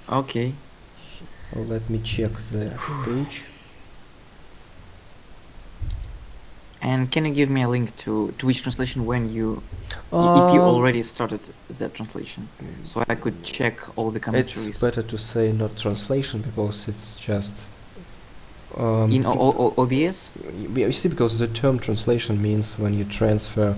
Okay. Let me check the page. And can you give me a link to which translation when you, if you Um, already started that translation, so I could check all the it's commentaries better to say not translation because it's just in it, OBS? you see, because the term translation means when you transfer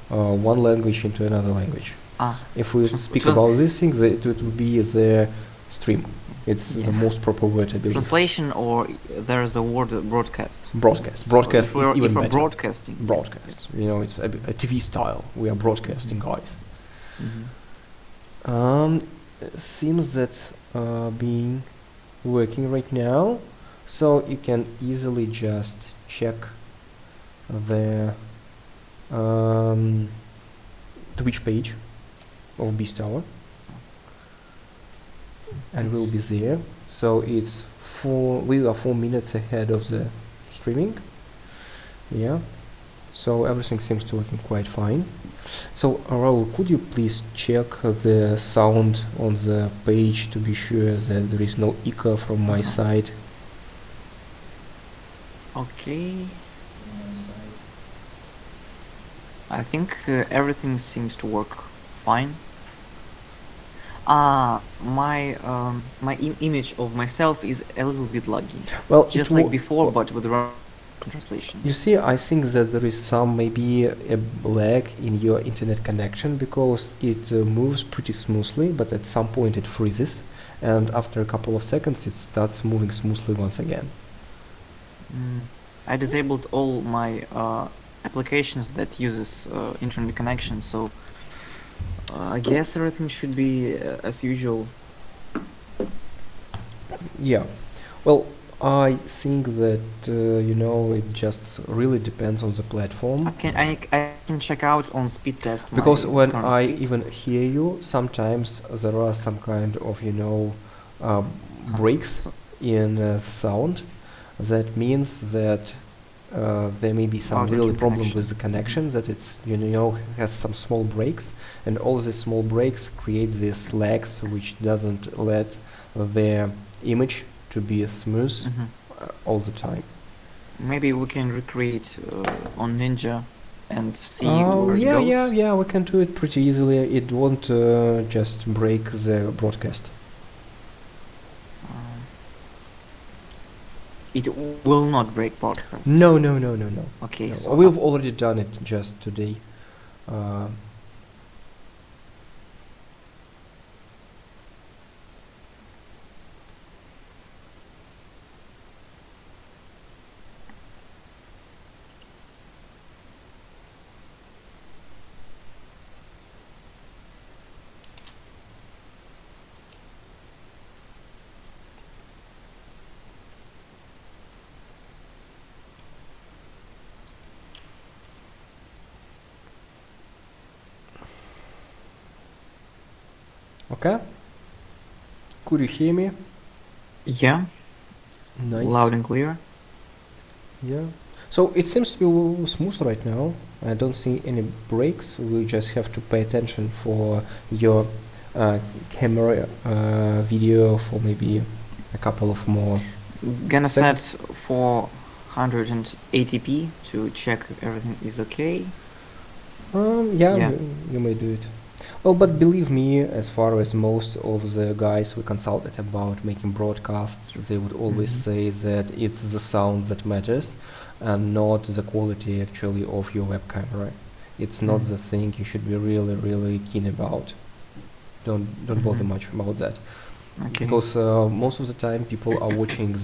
one language into another language. Ah, If we speak about these things, it would be the stream. It's yeah. the most proper word, I believe. Translation, or there's a word broadcast. Broadcast. So Broadcast if is we're even if we're better. broadcasting, Broadcast. You know, it's a TV style. We are broadcasting, guys. Mm-hmm. Seems that being working right now, so you can easily just check the Twitch page of Beast Tower, and we'll be there. So it's we are 4 minutes ahead of the streaming. Yeah. So everything seems to working quite fine. So Raul, could you please check the sound on the page to be sure that there is no echo from my side? Okay. I think everything seems to work fine. My image of myself is a little bit laggy. Well, just like before, but with the wrong translation. You see, I think that there is some maybe a lag in your internet connection because it moves pretty smoothly, but at some point it freezes, and after a couple of seconds it starts moving smoothly once again. I disabled all my applications that uses internet connection, so I guess everything should be as usual. Yeah, well, I think that it just really depends on the platform. I can check out on speed test because my when current I speed. even hear you, sometimes there are some kind of breaks in sound. That means that there may be some really problem with the connection, that it's has some small breaks, and all these small breaks create these lags which doesn't let the image to be smooth all the time. Maybe we can recreate on Ninja and see where it goes. Yeah, we can do it pretty easily. It won't just break the broadcast. It will not break broadcast. No. Okay, no. so We've already done it just today. Okay. Could you hear me? Yeah. Nice. Loud and clear. Yeah. So it seems to be smooth right now. I don't see any breaks. We just have to pay attention for your camera video for maybe a couple of more. Gonna set for 180p to check everything is okay. Yeah. You may do it. Well, but believe me, as far as most of the guys we consulted about making broadcasts, they would always say that it's the sound that matters and not the quality actually of your web camera. It's not the thing you should be really, really keen about. Don't bother much about that. Okay. Because most of the time people are watching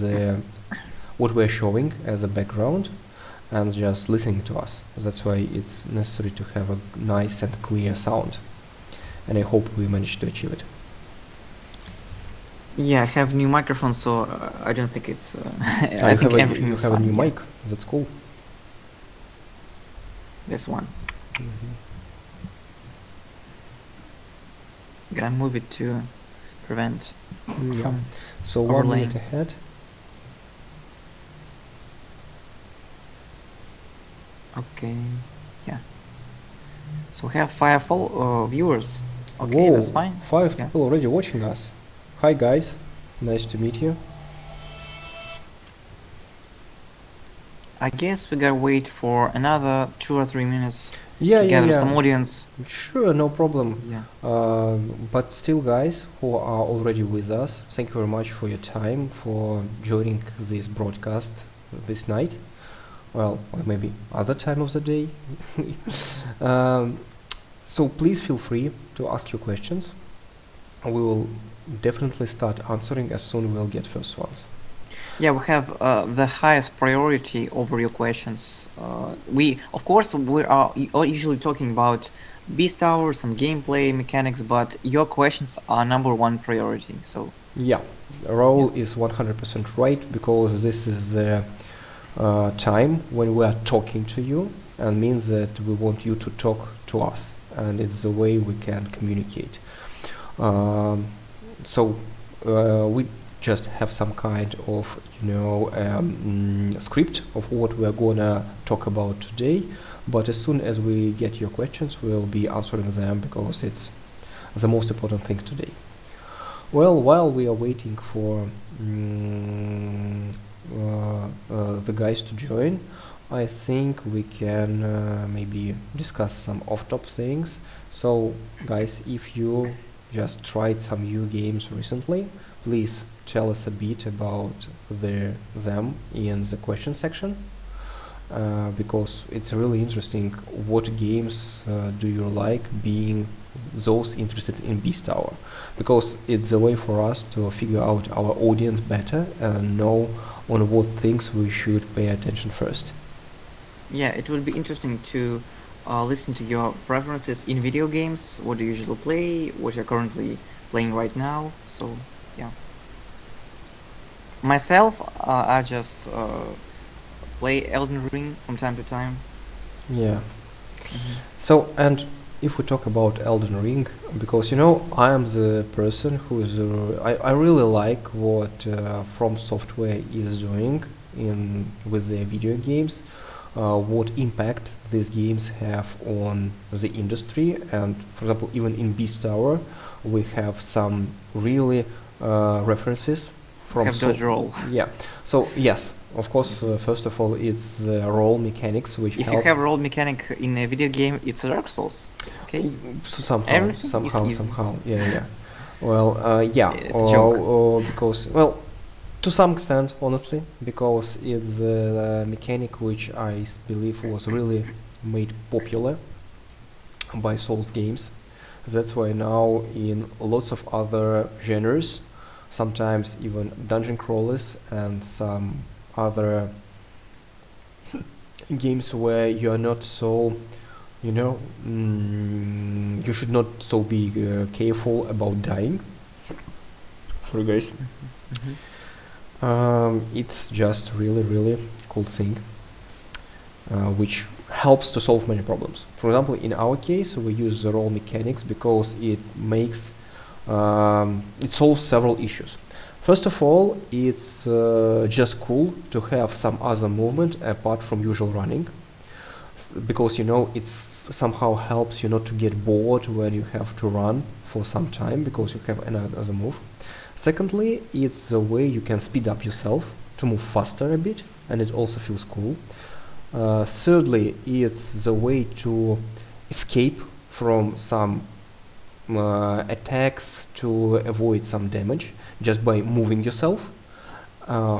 what we're showing as a background and just listening to us. That's why it's necessary to have a nice and clear sound. And I hope we managed to achieve it. Yeah, I have new microphone, so I don't think it's. I think everything is fine. You have a new mic. That's cool. This one. Gonna move it to prevent. Yeah. So 1 minute ahead. Okay. Yeah. So we have 5 viewers. Okay, Whoa, that's fine. 5 people already watching us. Hi guys, nice to meet you. I guess we gotta wait for another 2 or 3 minutes Yeah, to yeah, gather some yeah. audience. Sure, no problem. Yeah. But still, guys who are already with us, thank you very much for your time, for joining this broadcast this night. Well, or maybe other time of the day. um, so please feel free to ask your questions. We will definitely start answering as soon we'll get first ones. Yeah, we have the highest priority over your questions. Of course, we are usually talking about Beast Tower, some gameplay mechanics, but your questions are number one priority. So Yeah, Raul is 100% right, because this is the time when we are talking to you, and means that we want you to talk to us, and it's the way we can communicate. Um, so we just have some kind of script of what we are gonna talk about today, but as soon as we get your questions, we'll be answering them, because it's the most important thing today. Well, while we are waiting for the guys to join, I think we can maybe discuss some off-top things. So, guys, if you just tried some new games recently, please tell us a bit about them in the question section, because it's really interesting. What games do you like, being those interested in Beast Tower? Because it's a way for us to figure out our audience better and know on what things we should pay attention first. yeah, it would be interesting to listen to your preferences in video games. What do you usually play? What you're currently playing right now? So yeah. Myself, I just play Elden Ring from time to time. Yeah. Hmm. So, and if we talk about Elden Ring, because I am the person who is I really like what From Software is doing in with their video games, what impact these games have on the industry, and for example, even in Beast Tower, we have some really references from Have dodge roll. yeah. So yes, of course, first of all, it's the role mechanics which If you help. have roll mechanic in a video game, it's Dark Souls. Okay. So somehow, Everything is easy. yeah, yeah. Well, yeah, It's a joke. because, well, to some extent, honestly, because it's a mechanic which believe was really made popular by Souls games. That's why now in lots of other genres, sometimes even dungeon crawlers and some other games where you are not so, you should not so be careful about dying. Sorry, guys. Mhm. It's just really, really cool thing, which helps to solve many problems. For example, in our case, we use the roll mechanics because it makes it solves several issues. First of all, it's just cool to have some other movement apart from usual running, because it somehow helps you not to get bored when you have to run for some time, because you have another move. Secondly, it's the way you can speed up yourself to move faster a bit, and it also feels cool. Thirdly, it's the way to escape from some attacks, to avoid some damage just by moving yourself.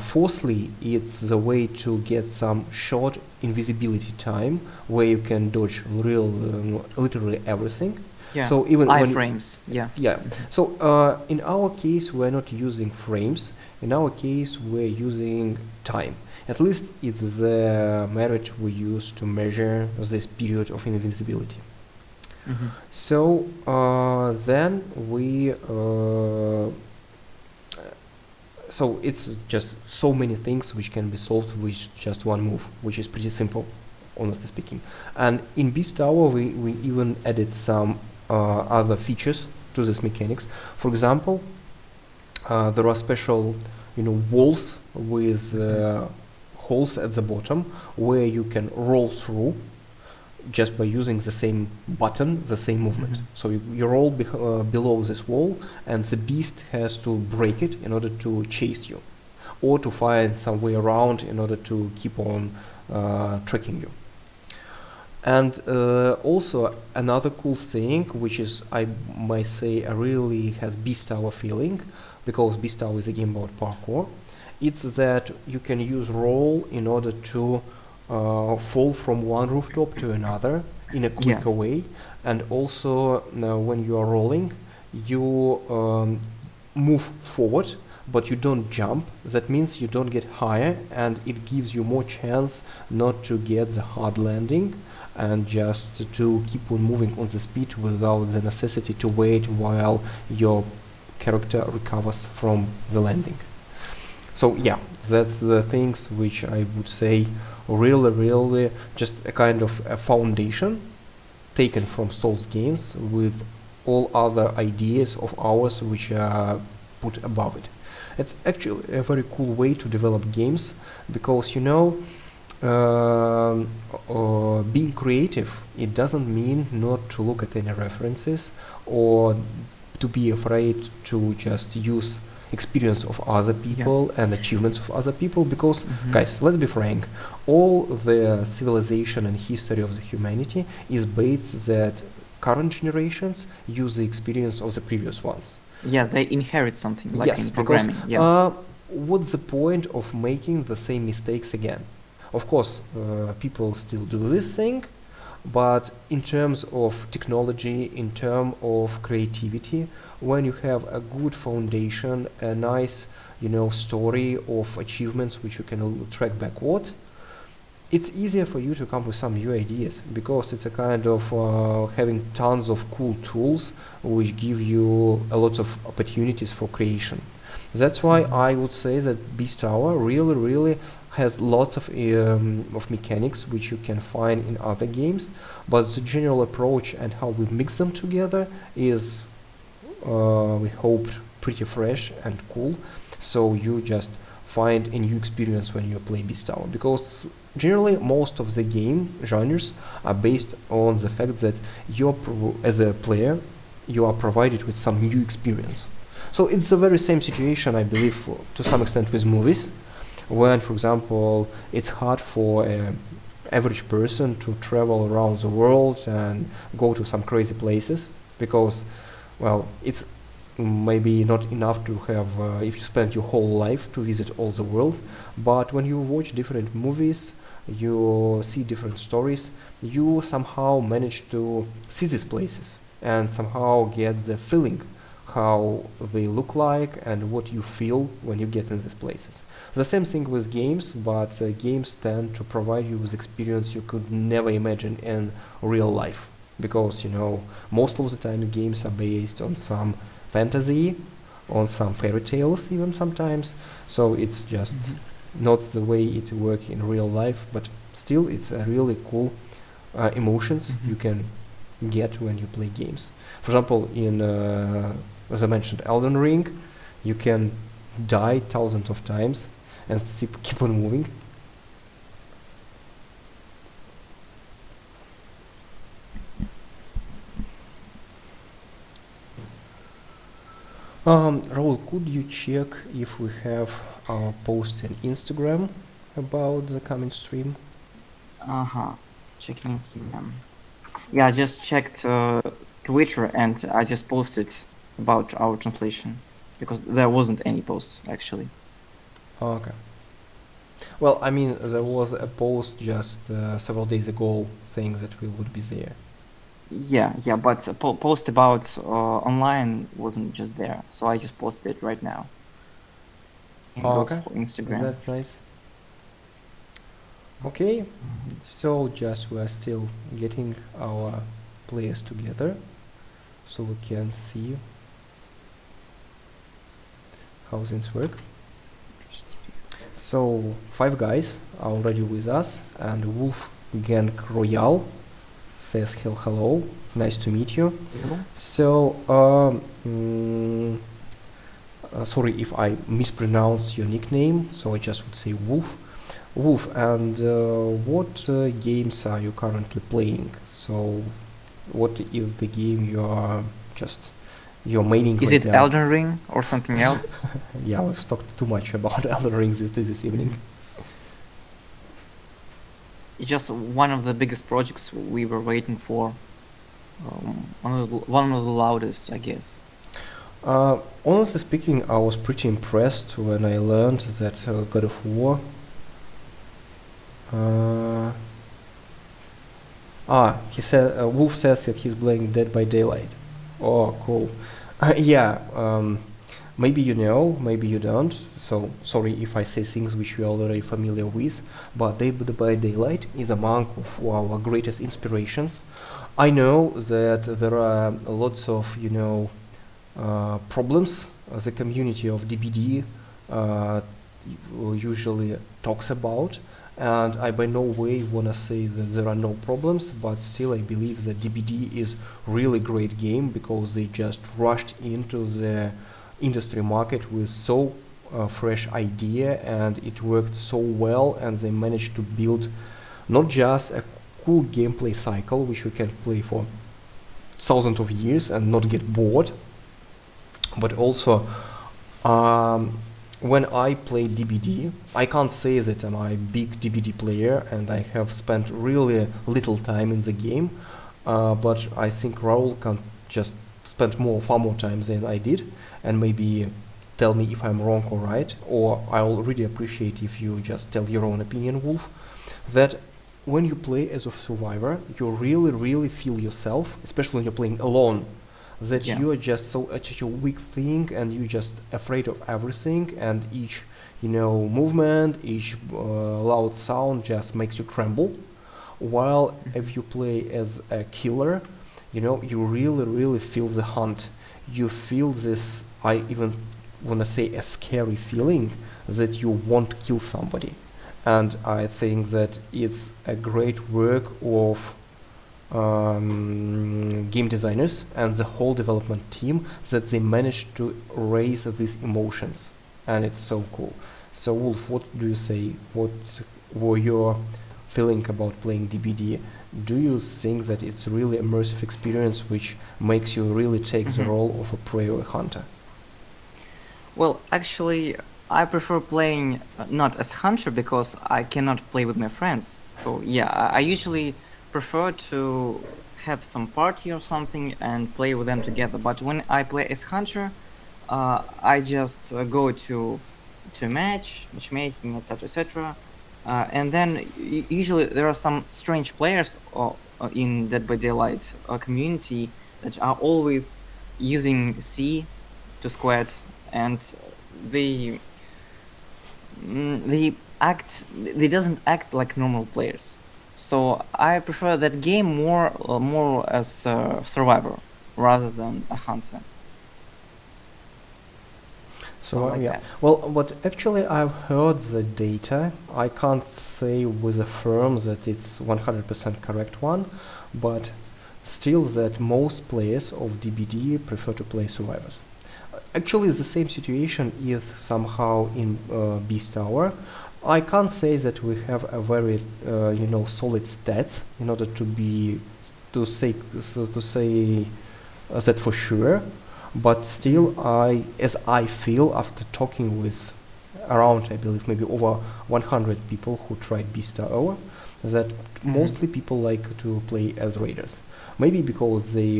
Fourthly, it's the way to get some short invisibility time where you can dodge literally everything. Yeah. So even when iframes. Yeah. yeah. So in our case, we're not using frames. In our case, we're using time. At least it's the merit we use to measure this period of invisibility. Hmm. So then we so it's just so many things which can be solved with just one move, which is pretty simple, honestly speaking. And in Beast Tower, we even added some other features to this mechanics. For example, there are special, walls with holes at the bottom where you can roll through. just by using the same button, the same movement. So you roll below this wall, and the beast has to break it in order to chase you, or to find some way around in order to keep on tracking you. And also another cool thing, which is, I might say, really has Beast Tower feeling, because Beast Tower is a game about parkour. It's that you can use roll in order to fall from one rooftop to another in a quicker way. And also when you are rolling, you move forward, but you don't jump. That means you don't get higher, and it gives you more chance not to get the hard landing, and just to keep on moving on the speed without the necessity to wait while your character recovers from the landing. So yeah, that's the things which I would say really just a kind of a foundation taken from Souls games, with all other ideas of ours which are put above it. It's actually a very cool way to develop games, because being creative, it doesn't mean not to look at any references or to be afraid to just use experience of other people and achievements of other people, because guys, let's be frank, all the civilization and history of the humanity is based that current generations use the experience of the previous ones. Yeah, they inherit something, like yes, in programming. Because what's the point of making the same mistakes again? Of course, people still do this thing, but in terms of technology, in terms of creativity, when you have a good foundation, a nice, story of achievements which you can track backwards, it's easier for you to come with some new ideas, because it's a kind of having tons of cool tools which give you a lot of opportunities for creation. That's why I would say that Beast Tower really has lots of mechanics which you can find in other games, but the general approach and how we mix them together is, we hope, pretty fresh and cool. So you just find a new experience when you play Beast Tower, because generally most of the game genres are based on the fact that as a player, you are provided with some new experience. So it's the very same situation, I believe, to some extent with movies, when, for example, it's hard for an average person to travel around the world and go to some crazy places, because, well, it's maybe not enough to have, if you spend your whole life to visit all the world, but when you watch different movies, you see different stories, you somehow manage to see these places and somehow get the feeling how they look like and what you feel when you get in these places. The same thing with games, but games tend to provide you with experience you could never imagine in real life, because most of the time games are based on some fantasy, on some fairy tales even sometimes, so it's just not the way it works in real life, but still it's a really cool emotions you can get when you play games. For example, in as I mentioned, Elden Ring, you can die thousands of times and keep on moving. Raul, could you check if we have our post on Instagram about the coming stream? Checking Instagram. Yeah, I just checked Twitter, and I just posted about our translation, because there wasn't any post actually. Okay. Well, I mean, there was a post just several days ago saying that we would be there. Yeah, but post about online wasn't just there, so I just posted it right now. Okay, for Instagram. That's nice. Okay, so just we're still getting our players together, so we can see how things work. So 5 guys are already with us, and Wolf Gang Royale says hello, nice to meet you. Hello. So sorry if I mispronounce your nickname, so I just would say Wolf. Wolf, and what games are you currently playing? So, what is the game you are just you're maining Is right it now? Elden Ring or something else? Yeah, we've talked too much about Elden Rings this evening. Mhm. It's just one of the biggest projects we were waiting for. One of the loudest, I guess. Honestly speaking, I was pretty impressed when I learned that God of War. Uh, he said Wolf says that he's playing Dead by Daylight. Oh, cool. Yeah. Maybe you know, maybe you don't. So sorry if I say things which you are already familiar with. But Dead by Daylight is among of our greatest inspirations. I know that there are lots of problems the community of DBD uh, usually talks about. And I by no way want to say that there are no problems, but still I believe that DBD is really great game because they just rushed into the industry market with so fresh idea and it worked so well and they managed to build not just a cool gameplay cycle which we can play for thousands of years and not get bored, but also um, when I play DBD, I can't say that I'm a big DBD player and I have spent really little time in the game, but I think Raul can just spend far more time than I did, and maybe tell me if I'm wrong or right, or I'll really appreciate if you just tell your own opinion, Wolf, that when you play as a survivor, you really, really feel yourself, especially when you're playing alone, that Yeah. you are just such a weak thing and you're just afraid of everything and each movement, each loud sound just makes you tremble, while Mhm. if you play as a killer, you really, really feel the hunt. You feel this, I even want to say, a scary feeling that you want to kill somebody. And I think that it's a great work of game designers and the whole development team that they managed to raise these emotions. And it's so cool. So, Wolf, what do you say? What were your feeling about playing DBD? Do you think that it's really immersive experience which makes you really take the Mhm. role of a prey hunter? Well, actually, I prefer playing not as hunter because I cannot play with my friends. So yeah, I usually prefer to have some party or something and play with them together. But when I play as hunter, I just go to matchmaking, etc., etc. And then usually there are some strange players in Dead by Daylight community that are always using C to squad, and they they doesn't act like normal players. So I prefer that game more as a survivor rather than a hunter. So So like yeah, that. well, but actually I've heard the data. I can't say with a firm that it's 100% correct one, but still that most players of DBD prefer to play survivors. Actually, the same situation is somehow in Beast Tower. I can't say that we have a very solid stats in order to say that for sure, but still, Mhm. as I feel after talking with around, I believe, maybe over 100 people who tried Beast Tower, that Mhm. mostly people like to play as raiders. Maybe because they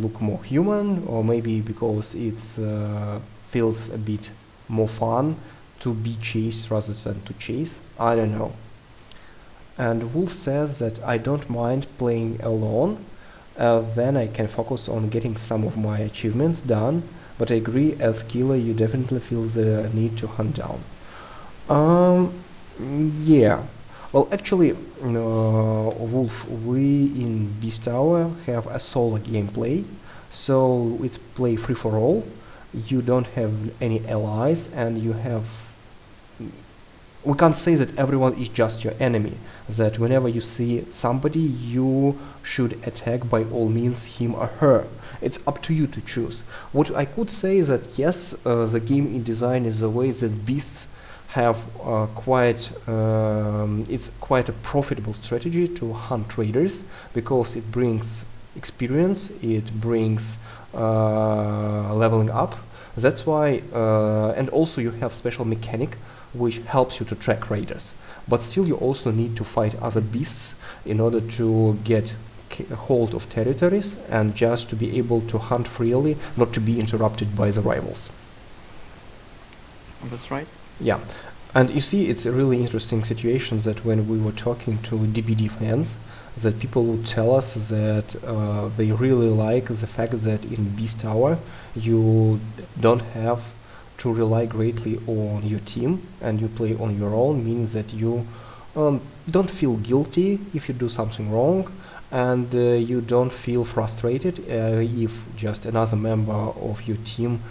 look more human, or maybe because it feels a bit more fun to be chased rather than to chase. I don't know. And Wolf says that I don't mind playing alone, then I can focus on getting some of my achievements done. But I agree, as killer, you definitely feel the need to hunt down. Um, yeah. Well, actually, Wolf, we in Beast Tower have a solo gameplay, so it's play free for all. You don't have any allies, and you have we can't say that everyone is just your enemy, that whenever you see somebody, you should attack by all means him or her. It's up to you to choose. What I could say is that yes, the game in design is the way that beasts have it's quite a profitable strategy to hunt traders, because it brings experience, it brings leveling up. That's why, and also you have special mechanic which helps you to track raiders. But still you also need to fight other beasts in order to get a hold of territories and just to be able to hunt freely, not to be interrupted by the rivals. That's right. Yeah. And you see, it's a really interesting situation that when we were talking to DBD fans, that people would tell us that they really like the fact that in Beast Tower you don't have to rely greatly on your team and you play on your own, means that you don't feel guilty if you do something wrong, and you don't feel frustrated if just another member of your team,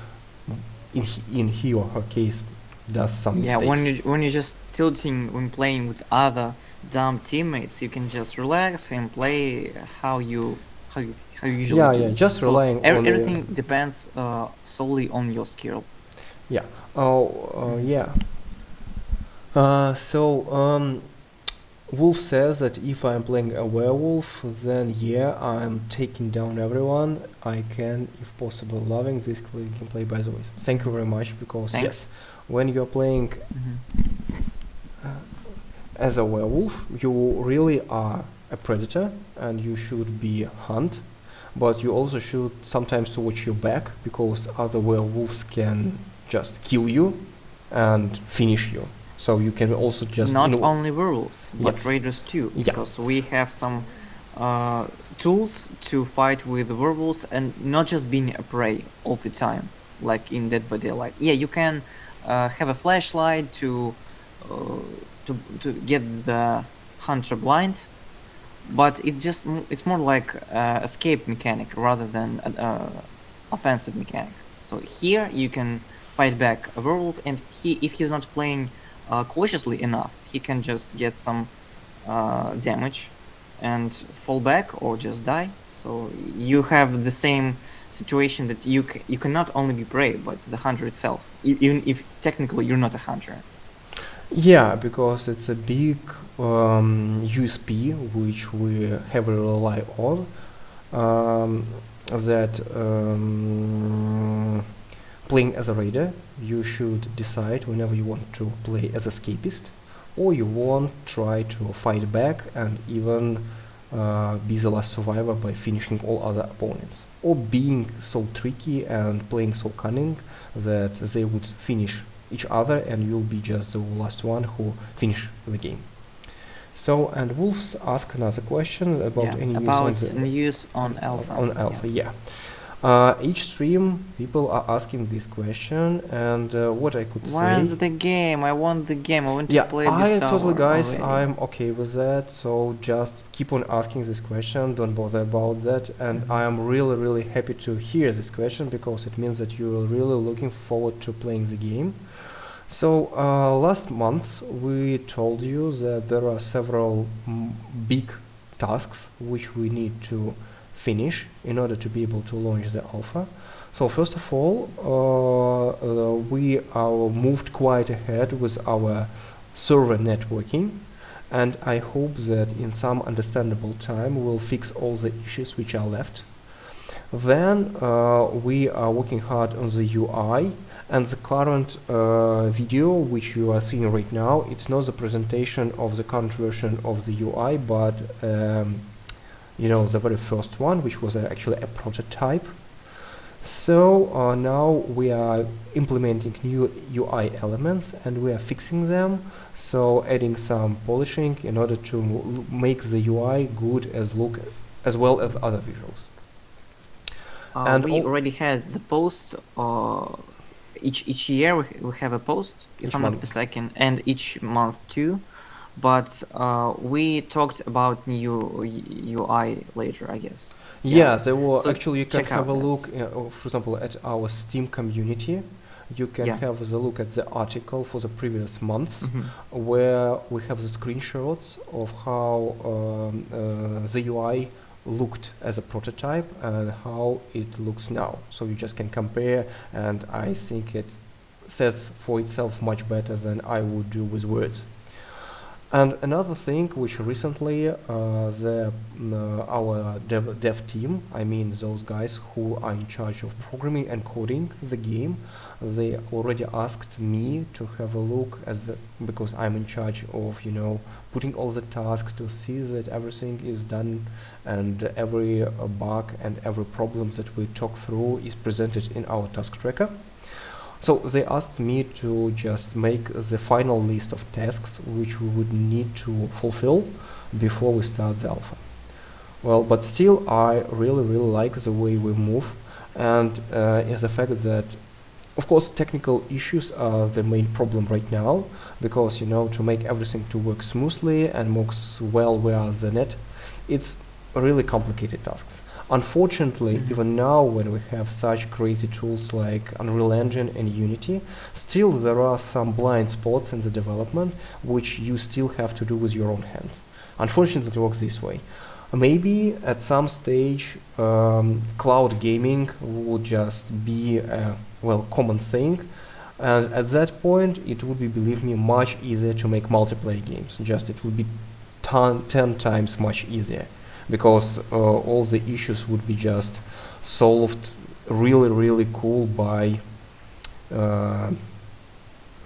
in he or her case, does some Yeah, mistakes. when you're just tilting when playing with other dumb teammates, you can just relax and play how you usually Yeah, yeah, do. just So relying on the everything depends solely on your skill. yeah. Oh, Mhm. yeah. Wolf says that if I'm playing a werewolf, then yeah, I'm taking down everyone I can, if possible. Loving this gameplay, by the way. Thank you very much, because yes, Thanks. when you're playing Hmm. as a werewolf, you really are a predator and you should be hunt, but you also should sometimes to watch your back, because other werewolves can just kill you and finish you. So you can also just Not only werewolves, but yes, raiders too, yeah, because we have some uh, tools to fight with werewolves and not just being a prey all the time, like in Dead by Daylight. Yeah, you can have a flashlight uh, to get the hunter blind, but it's more like escape mechanic rather than offensive mechanic. So here you can fight back a werewolf, and if he's not playing cautiously enough, he can just get some damage and fall back or just die. So you have the same situation that you can not only be prey but the hunter itself, even if technically you're not a hunter. yeah, because it's a big USP which we heavily rely on. That playing as a raider, you should decide whenever you want to play as escapist, or you want try to fight back and even be the last survivor by finishing all other opponents, or being so tricky and playing so cunning that they would finish each other and you'll be just the last one who finish the game. So, and Wolves ask another question about Yeah, any news on about the news on alpha. on Yeah. Alpha. Yeah. Each stream, people are asking this question, and what I could say. When's the game? I want the game. I want to Yeah, play I Beast totally, Tower guys, already. I'm okay with that. So just keep on asking this question. Don't bother about that. And I Mhm. am really, really happy to hear this question, because it means that you're really looking forward to playing the game. So last month we told you that there are several big tasks which we need to finish in order to be able to launch the alpha. So first of all, we moved quite ahead with our server networking, and I hope that in some understandable time we'll fix all the issues which are left. Then we are working hard on the UI, and the current video which you are seeing right now, it's not the presentation of the current version of the UI, but the very first one, which was actually a prototype. So now we are implementing new UI elements and we are fixing them. So adding some polishing in order to make the UI good as well as other visuals. And We already had the post. Each year we have a post, if each I'm not month. mistaken, and each month too. But we talked about new UI later, I guess. Yeah. Yeah, there were So actually, you can check have a out that. look, for example, at our Steam community. You can Yeah. have the look at the article for the previous months, Hmm. where we have the screenshots of how the UI looked as a prototype and how it looks now. So you just can compare, and I think says for itself much better than I would do with words. And another thing which recently our dev team, I mean those guys who are in charge of programming and coding the game, they already asked me to have a look because I'm in charge of putting all the tasks to see that everything is done and every bug and every problem that we talk through is presented in our task tracker. So they asked me to just make the final list of tasks which we would need to fulfill before we start the alpha. Well, but still I really like the way we move, and is the fact that of course technical issues are the main problem right now, because to make everything to work smoothly and works well via the net, it's really complicated tasks. Unfortunately, even now when we have such crazy tools like Unreal Engine and Unity, still there are some blind spots in the development which you still have to do with your own hands. Unfortunately, it works this way. Maybe at some stage cloud gaming would just be a common thing, and at that point it would be, believe me, much easier to make multiplayer games. Just it would be 10 times much easier, because all the issues would be just solved really cool by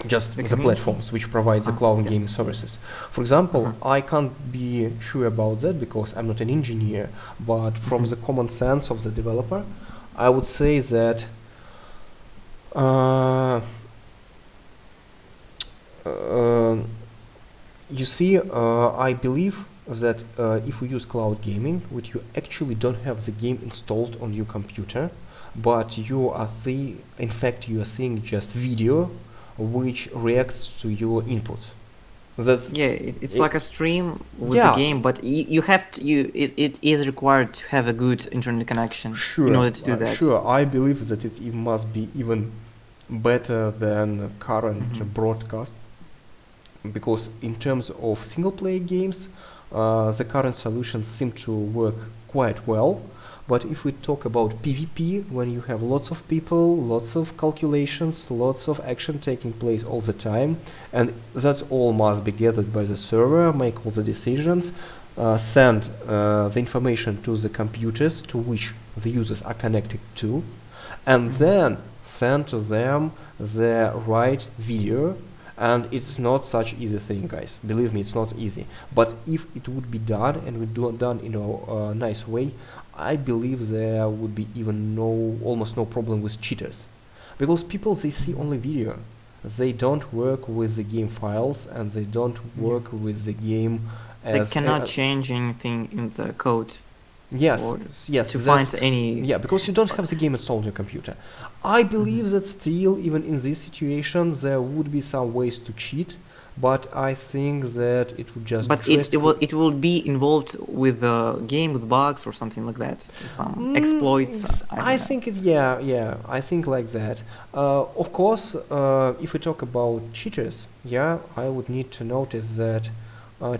just the platforms which provide the cloud gaming services. For example, I can't be sure about that because I'm not an engineer, but from the common sense of the developer, I would say that you see, I believe that if we use cloud gaming, which you actually don't have the game installed on your computer, but you are in fact you are seeing just video which reacts to your inputs. It's like a stream with the game, but it is required to have a good internet connection in order to do that. Sure, I believe that it must be even better than current broadcast, because in terms of single player games, the current solutions seem to work quite well. But if we talk about PvP, when you have lots of people, lots of calculations, lots of action taking place all the time, and that all must be gathered by the server, make all the decisions, send the information to the computers to which the users are connected to, and then send to them the right video. And it's not such easy thing, guys. Believe me, it's not easy. But if it would be done, and we do it done in a nice way, I believe there would be even almost no problem with cheaters, because people, they see only video. They don't work with the game files, and they don't work with the game. They cannot change anything in the code. Yes, to find any. Yeah, because you don't have the game installed on your computer. I believe that still, even in this situation, there would be some ways to cheat, but I think that it would just. But it will be involved with the game with bugs or something like that, exploits. I think it's I think like that. Of course, if we talk about cheaters, I would need to notice that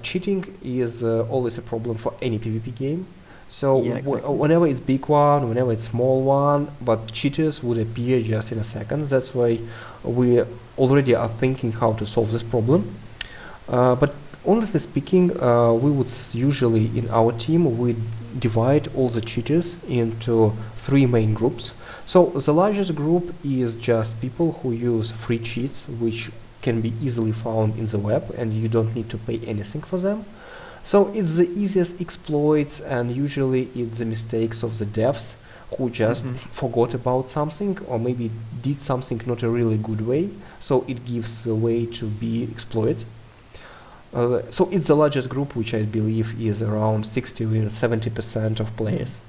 cheating is always a problem for any PvP game. So exactly. Whenever it's big one, whenever it's small one, but cheaters would appear just in a second. That's why we already are thinking how to solve this problem. But honestly speaking, we would usually in our team we divide all the cheaters into 3 main groups. So the largest group is just people who use free cheats, which can be easily found in the web, and you don't need to pay anything for them. So it's the easiest exploits, and usually it's the mistakes of the devs who just forgot about something, or maybe did something not a really good way, so it gives a way to be exploited. So it's the largest group, which I believe is around 60 or 70% of players.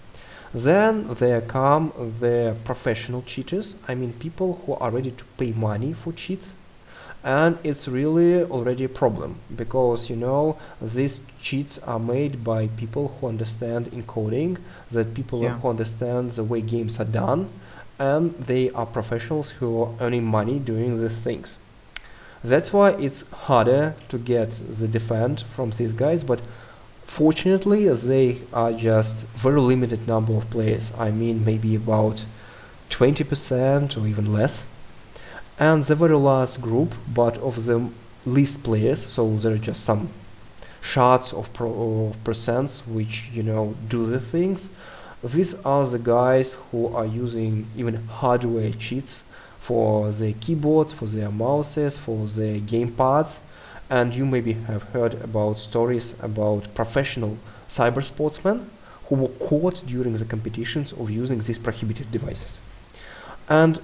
Then there come the professional cheaters, I mean people who are ready to pay money for cheats. And it's really already a problem, because these cheats are made by people who understand encoding, that people who understand the way games are done, and they are professionals who are earning money doing these things. That's why it's harder to get the defend from these guys, but fortunately they are just very limited number of players. I mean maybe about 20% or even less. And the very last group, but of the least players, so there are just some shards of percents which do the things. These are the guys who are using even hardware cheats for their keyboards, for their mouses, for their gamepads. And you maybe have heard about stories about professional cyber sportsmen who were caught during the competitions of using these prohibited devices. And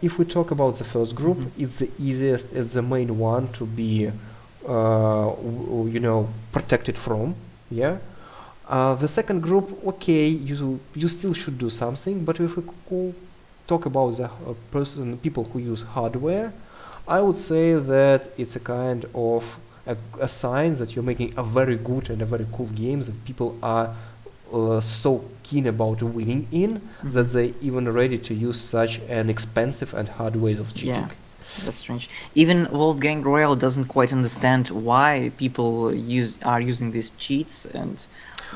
if we talk about the first group, it's the easiest, it's the main one to be, protected from. Yeah. The second group, okay, you still should do something, but if we talk about the people who use hardware, I would say that it's a kind of a sign that you're making a very good and a very cool game that people are so keen about winning in that they even ready to use such an expensive and hard way of cheating. Yeah, that's strange. Even Wolfgang Royal doesn't quite understand why people are using these cheats and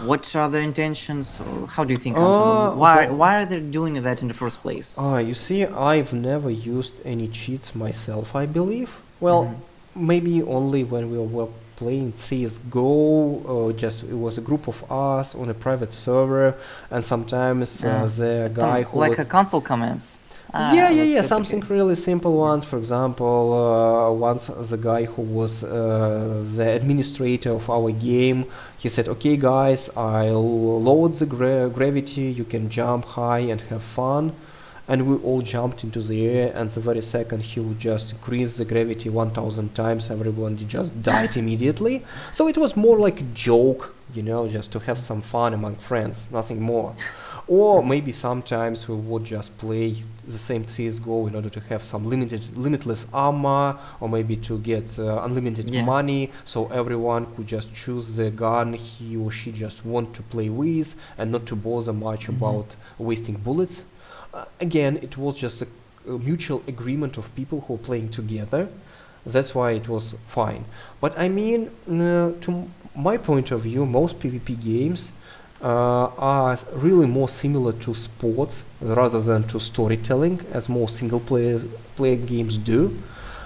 what are their intentions. Or how do you think, Anton? Why are they doing that in the first place? You see, I've never used any cheats myself, I believe. Well, maybe only when we were playing CSGO, just it was a group of us on a private server, and sometimes the guy who like was a console commands. Yeah, something really simple ones. For example, once the guy who was the administrator of our game, he said, okay guys, I'll load the gravity, you can jump high and have fun. And we all jumped into the air, and the very second he would just increase the gravity 1000 times, everyone just died immediately. So it was more like a joke, just to have some fun among friends, nothing more. Or maybe sometimes we would just play the same CSGO in order to have some limitless armor, or maybe to get unlimited money, so everyone could just choose the gun he or she just want to play with and not to bother much about wasting bullets. Again, it was just a mutual agreement of people who are playing together. That's why it was fine. But I mean, to my point of view, most PvP games are really more similar to sports rather than to storytelling, as most single-player games do.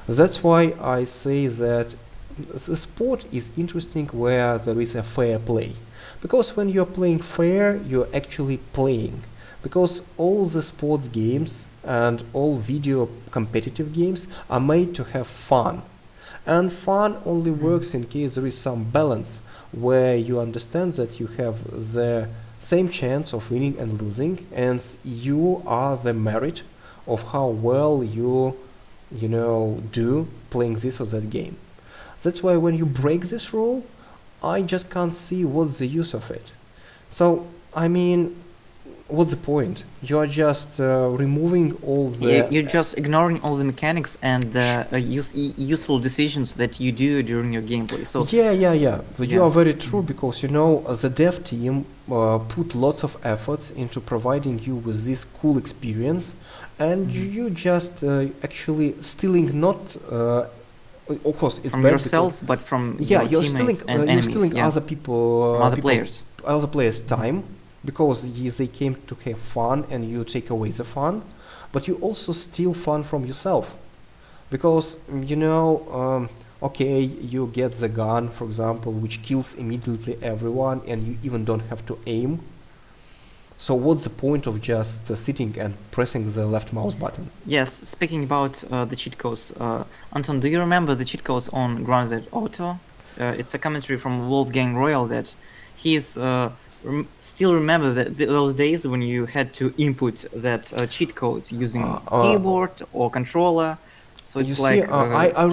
That's why I say that the sport is interesting where there is a fair play. Because when you're playing fair, you're actually playing. Because all the sports games and all video competitive games are made to have fun. And fun only works in case there is some balance, where you understand that you have the same chance of winning and losing, and you are the merit of how well you do playing this or that game. That's why when you break this rule, I just can't see what's the use of it. So, I mean, what's the point? You are just removing all the... You're just ignoring all the mechanics and the useful decisions that you do during your gameplay. So Yeah. But you are very true, because the dev team put lots of efforts into providing you with this cool experience, and you just actually stealing not... of course, it's from bad yourself, but from your you're teammates stealing, and you're enemies, stealing other people, other players' time, because they came to have fun and you take away the fun, but you also steal fun from yourself, because okay, you get the gun, for example, which kills immediately everyone, and you even don't have to aim. So what's the point of just sitting and pressing the left mouse button? Yes, speaking about the cheat codes, Anton, do you remember the cheat codes on Grounded Auto? It's a commentary from Wolfgang Royal that he's still remember those days when you had to input that cheat code using keyboard or controller. So it's I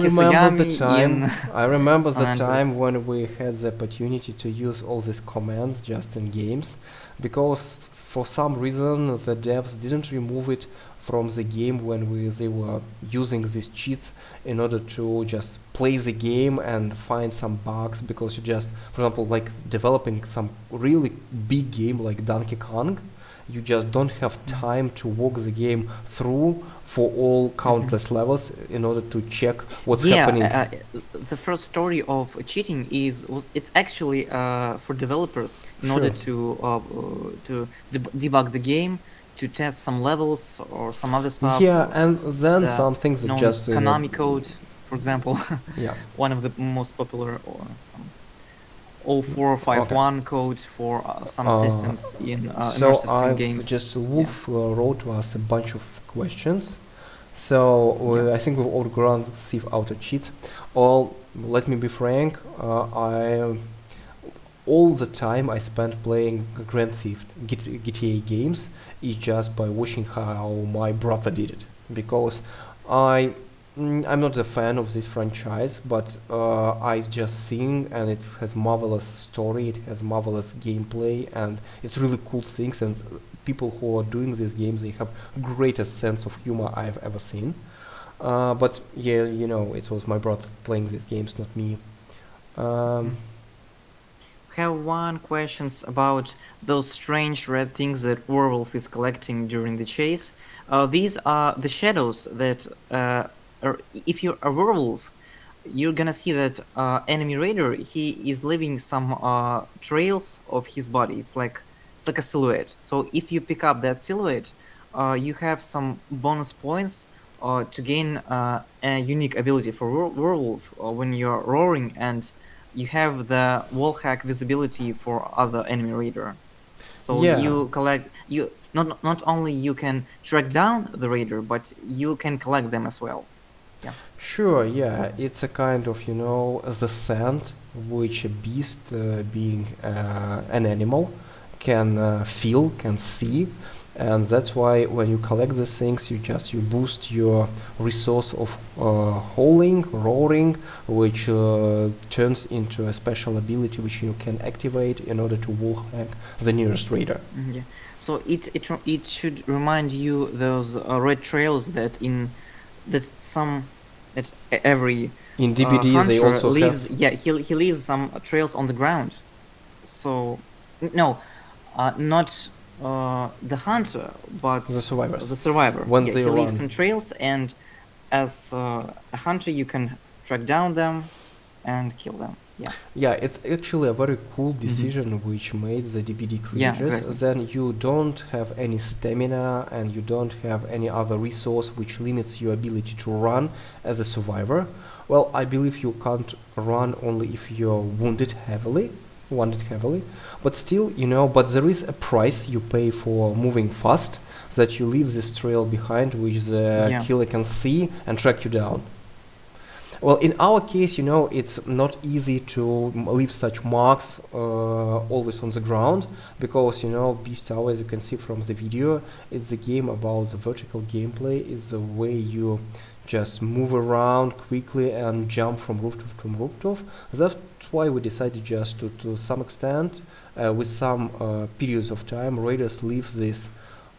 remember the time. I remember the San time Andreas. when we had the opportunity to use all these commands just in games, because for some reason the devs didn't remove it from the game when they were using these cheats in order to just play the game and find some bugs, because you just, for example, like developing some really big game like Donkey Kong, you just don't have time to walk the game through for all countless levels in order to check what's happening. The first story of cheating it's actually for developers in order to debug the game, to test some levels or some other stuff. Yeah, and then The some things that known just Konami code, for example, yeah. one of the most popular, or some Okay. 0451 code for some Uh, systems in so immersive sim I've games. just Yeah, Wolf wrote to us a bunch of questions. So yeah. I think we've all gone Thief Auto cheats. All let me be frank. I all the time I spent playing Grand Theft GTA games is just by watching how my brother did it, because I I'm not a fan of this franchise, but I just sing and it has marvelous story, it has marvelous gameplay, and it's really cool things. And people who are doing these games, they have greatest sense of humor I've ever seen. But yeah, it was my brother playing these games, not me. Um, Mm. Have one questions about those strange red things that Werewolf is collecting during the chase. These are the shadows that, if you're a werewolf, you're gonna see that enemy raider, he is leaving some trails of his body. It's like a silhouette. So if you pick up that silhouette, you have some bonus points to gain a unique ability for werewolf when you're roaring, and you have the wall hack visibility for other enemy raider. So yeah, you collect, you not only you can track down the raider, but you can collect them as well. Yeah. sure, yeah, it's a kind of, the scent which a beast, being an animal, can feel, can see, and that's why when you collect the things, you boost your resource of howling, roaring, which turns into a special ability which you can activate in order to wall hack the nearest raider. Yeah. So it should remind you those red trails that in that some that every In DBD, they hunter also leaves. have Yeah, he leaves some trails on the ground. So no, not the hunter, but the survivors the survivor. when Yeah, they he leaves run. some trails, and as a hunter, you can track down them and kill them. Yeah. Yeah, it's actually a very cool Hmm. decision which made the DBD Yeah, creators. exactly. Then you don't have any stamina and you don't have any other resource which limits your ability to run as a survivor. Well, I believe you can't run only if you're wounded heavily, but still, but there is a price you pay for moving fast, that you leave this trail behind which the Yeah. killer can see and track you down. Well, in our case, it's not easy to leave such marks always on the ground, because, Beast Tower, as you can see from the video, it's a game about the vertical gameplay. It's the way you just move around quickly and jump from rooftop to rooftop. That's why we decided just to some extent, with some periods of time, raiders leave this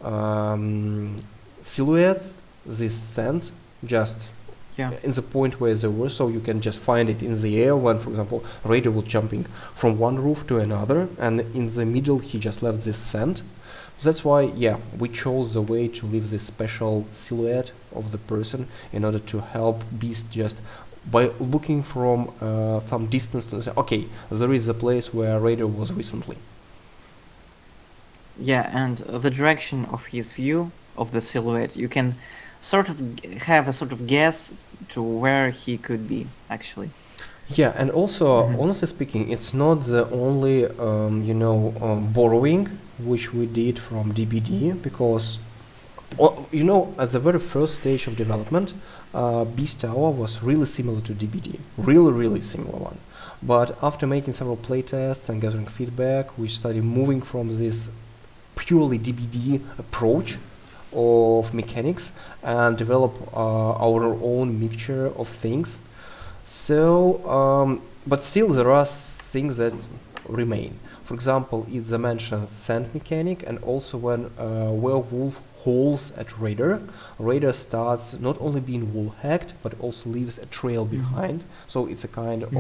um, silhouette, this scent, just Yeah. in the point where they were, so you can just find it in the air when, for example, Raider was jumping from one roof to another, and in the middle he just left this scent. That's why, yeah, we chose the way to leave this special silhouette of the person in order to help Beast just by looking from some distance to say, okay, there is a place where Raider was recently. Yeah, and the direction of his view of the silhouette, you can sort of have a sort of guess to where he could be, actually. Yeah, and also, Hmm. honestly speaking, it's not the only, borrowing which we did from DBD, because, at the very first stage of development, Beast Tower was really similar to DBD, really, really similar one. But after making several playtests and gathering feedback, we started moving from this purely DBD approach of mechanics and develop our own mixture of things. So, but still there are things that remain. For example, it's the mentioned scent mechanic, and also when werewolf hauls at raider, raider starts not only being wall hacked but also leaves a trail behind. So it's a kind of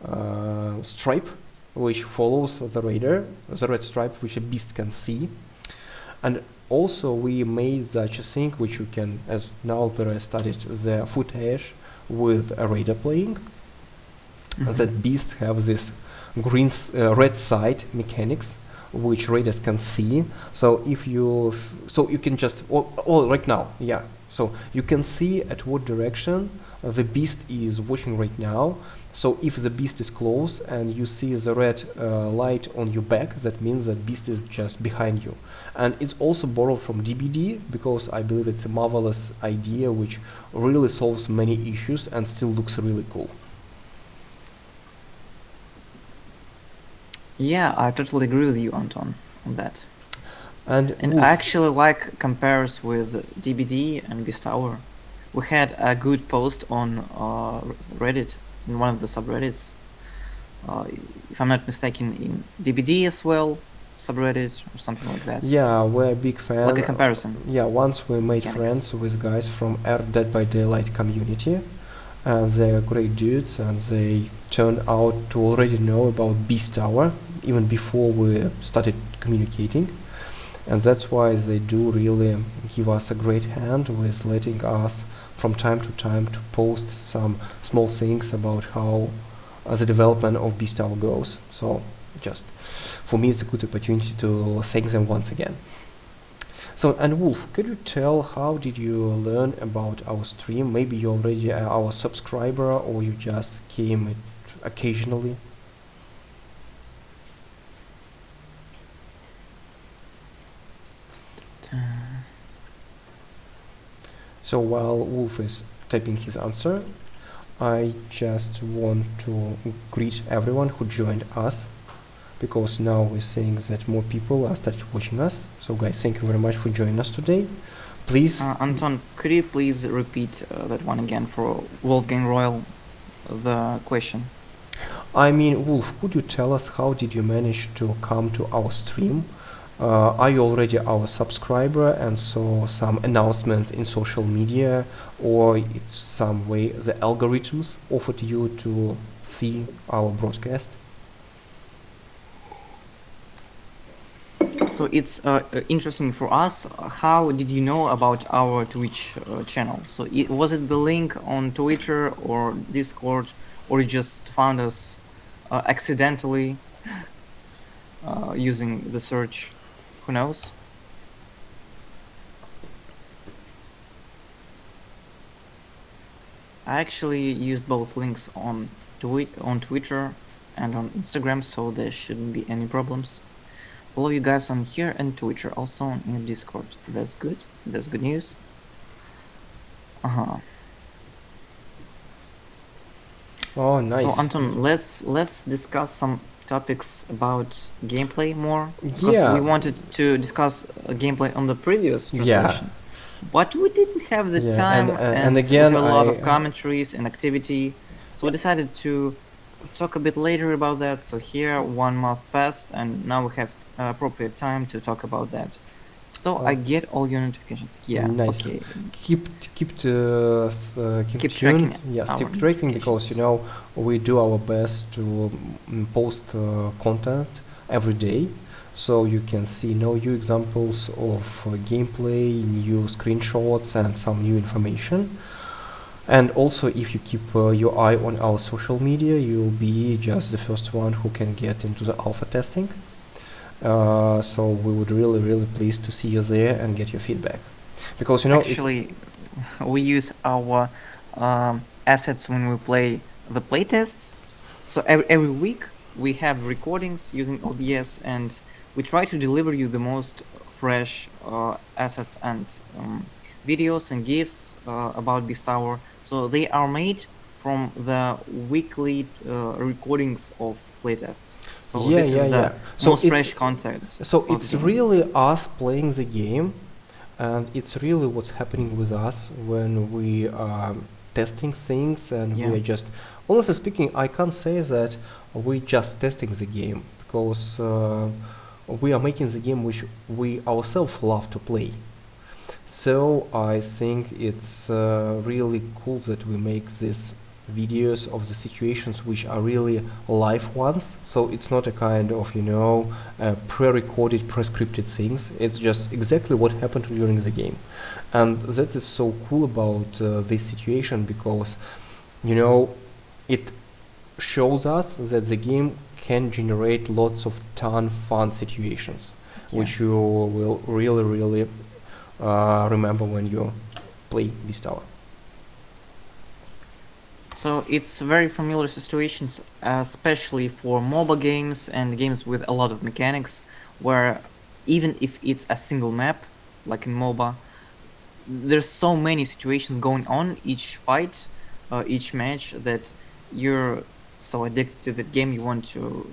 Hmm. stripe which follows the raider, the red stripe which a beast can see. And also we made such a thing which you can, as now that I studied the footage with a raider playing, Hmm. that beasts have this red side mechanics, which readers can see. So if so you can just right now, yeah. So you can see at what direction the beast is watching right now. So if the beast is close and you see the red light on your back, that means that beast is just behind you. And it's also borrowed from DBD, because I believe it's a marvelous idea which really solves many issues and still looks really cool. Yeah, I totally agree with you, Anton, on that. And I actually like compares with DBD and Beast Tower. We had a good post on Reddit, in one of the subreddits. If I'm not mistaken, in DBD as well, subreddit or something like that. yeah, we're a big fan. Like a comparison. Yeah, once we made friends with guys from Dead by Daylight community, and they are great dudes, and they turned out to already know about Beast Tower even before we started communicating. And that's why they do really give us a great hand with letting us from time to time to post some small things about how the development of Beast Tower goes. So just for me it's a good opportunity to thank them once again. So, and Wolf, could you tell how did you learn about our stream? Maybe you're already our subscriber, or you just came occasionally? So while Wolf is typing his answer, I just want to greet everyone who joined us, because now we're seeing that more people are started watching us. So guys, thank you very much for joining us today. Please, Anton, could you please repeat that one again for Wolfgang Royal, the question? I mean, Wolf, could you tell us how did you manage to come to our stream? Are you already our subscriber and saw some announcement in social media, or it's some way the algorithms offered you to see our broadcast? So it's interesting for us. How did you know about our Twitch channel? So was it the link on Twitter or Discord, or you just found us accidentally using the search? Who knows? I actually used both links on Twitter and on Instagram, so there shouldn't be any problems. Follow you guys on here and Twitter, also on your Discord. That's good. That's good news. Oh, nice. So Anton, let's discuss some topics about gameplay more. Yeah. We wanted to discuss gameplay on the previous translation. But we didn't have the time, and again, we had a lot of commentaries and activity. So we decided to talk a bit later about that. So here, 1 month passed, and now we have appropriate time to talk about that. So I get all your notifications. Yeah. Nice. Okay. Keep tracking. Yes, keep tracking, because we do our best to post content every day, so you can see new examples of gameplay, new screenshots, and some new information. And also, if you keep your eye on our social media, you'll be just the first one who can get into the alpha testing. So we would really pleased to see you there and get your feedback, because actually we use our assets when we play the playtests. So every week we have recordings using OBS, and we try to deliver you the most fresh assets and videos and GIFs about Beast Tower. So they are made from the weekly recordings of playtests. So this is the most fresh content. So it's really us playing the game, and it's really what's happening with us when we are testing things, and we are just, honestly speaking, I can't say that we're just testing the game, because we are making the game which we ourselves love to play. So I think it's really cool that we make these videos of the situations which are really live ones. So it's not a kind of pre-recorded, prescripted things. It's just exactly what happened during the game, and that is so cool about this situation, because it shows us that the game can generate lots of fun situations, Yeah. which you will really remember when you play Beast Tower. So it's very familiar situations, especially for mobile games and games with a lot of mechanics, where even if it's a single map, like in MOBA, there's so many situations going on each fight, each match, that you're so addicted to that game, you want to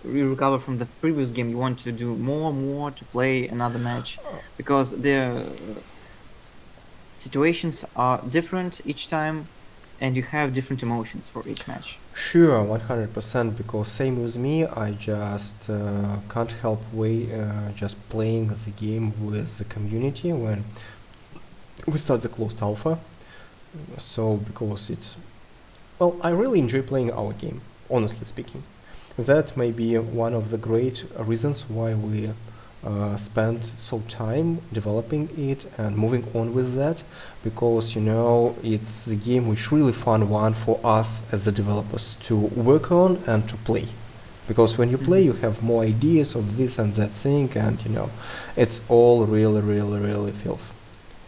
recover from the previous game, you want to do more to play another match, because the situations are different each time, and you have different emotions for each match. Sure, 100%, because same with me, I just can't help just playing the game with the community when we start the closed alpha. So, because well, I really enjoy playing our game, honestly speaking. That's maybe one of the great reasons why we spent so time developing it and moving on with that, because it's a game which really fun one for us as the developers to work on and to play, because when you play you have more ideas of this and that thing, and it's all really feels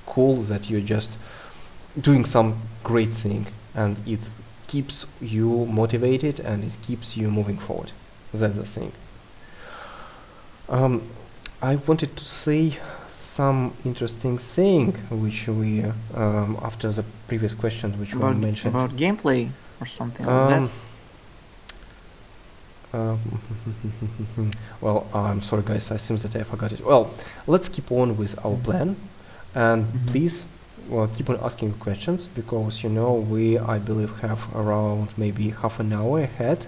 cool that you're just doing some great thing, and it keeps you motivated and it keeps you moving forward. That's the thing. I wanted to say some interesting thing which we after the previous questions which were mentioned about gameplay or something like that. Well, I'm sorry guys, I seems that I forgot it. Well, let's keep on with our plan, and please keep on asking questions, because we, I believe, have around maybe half an hour ahead,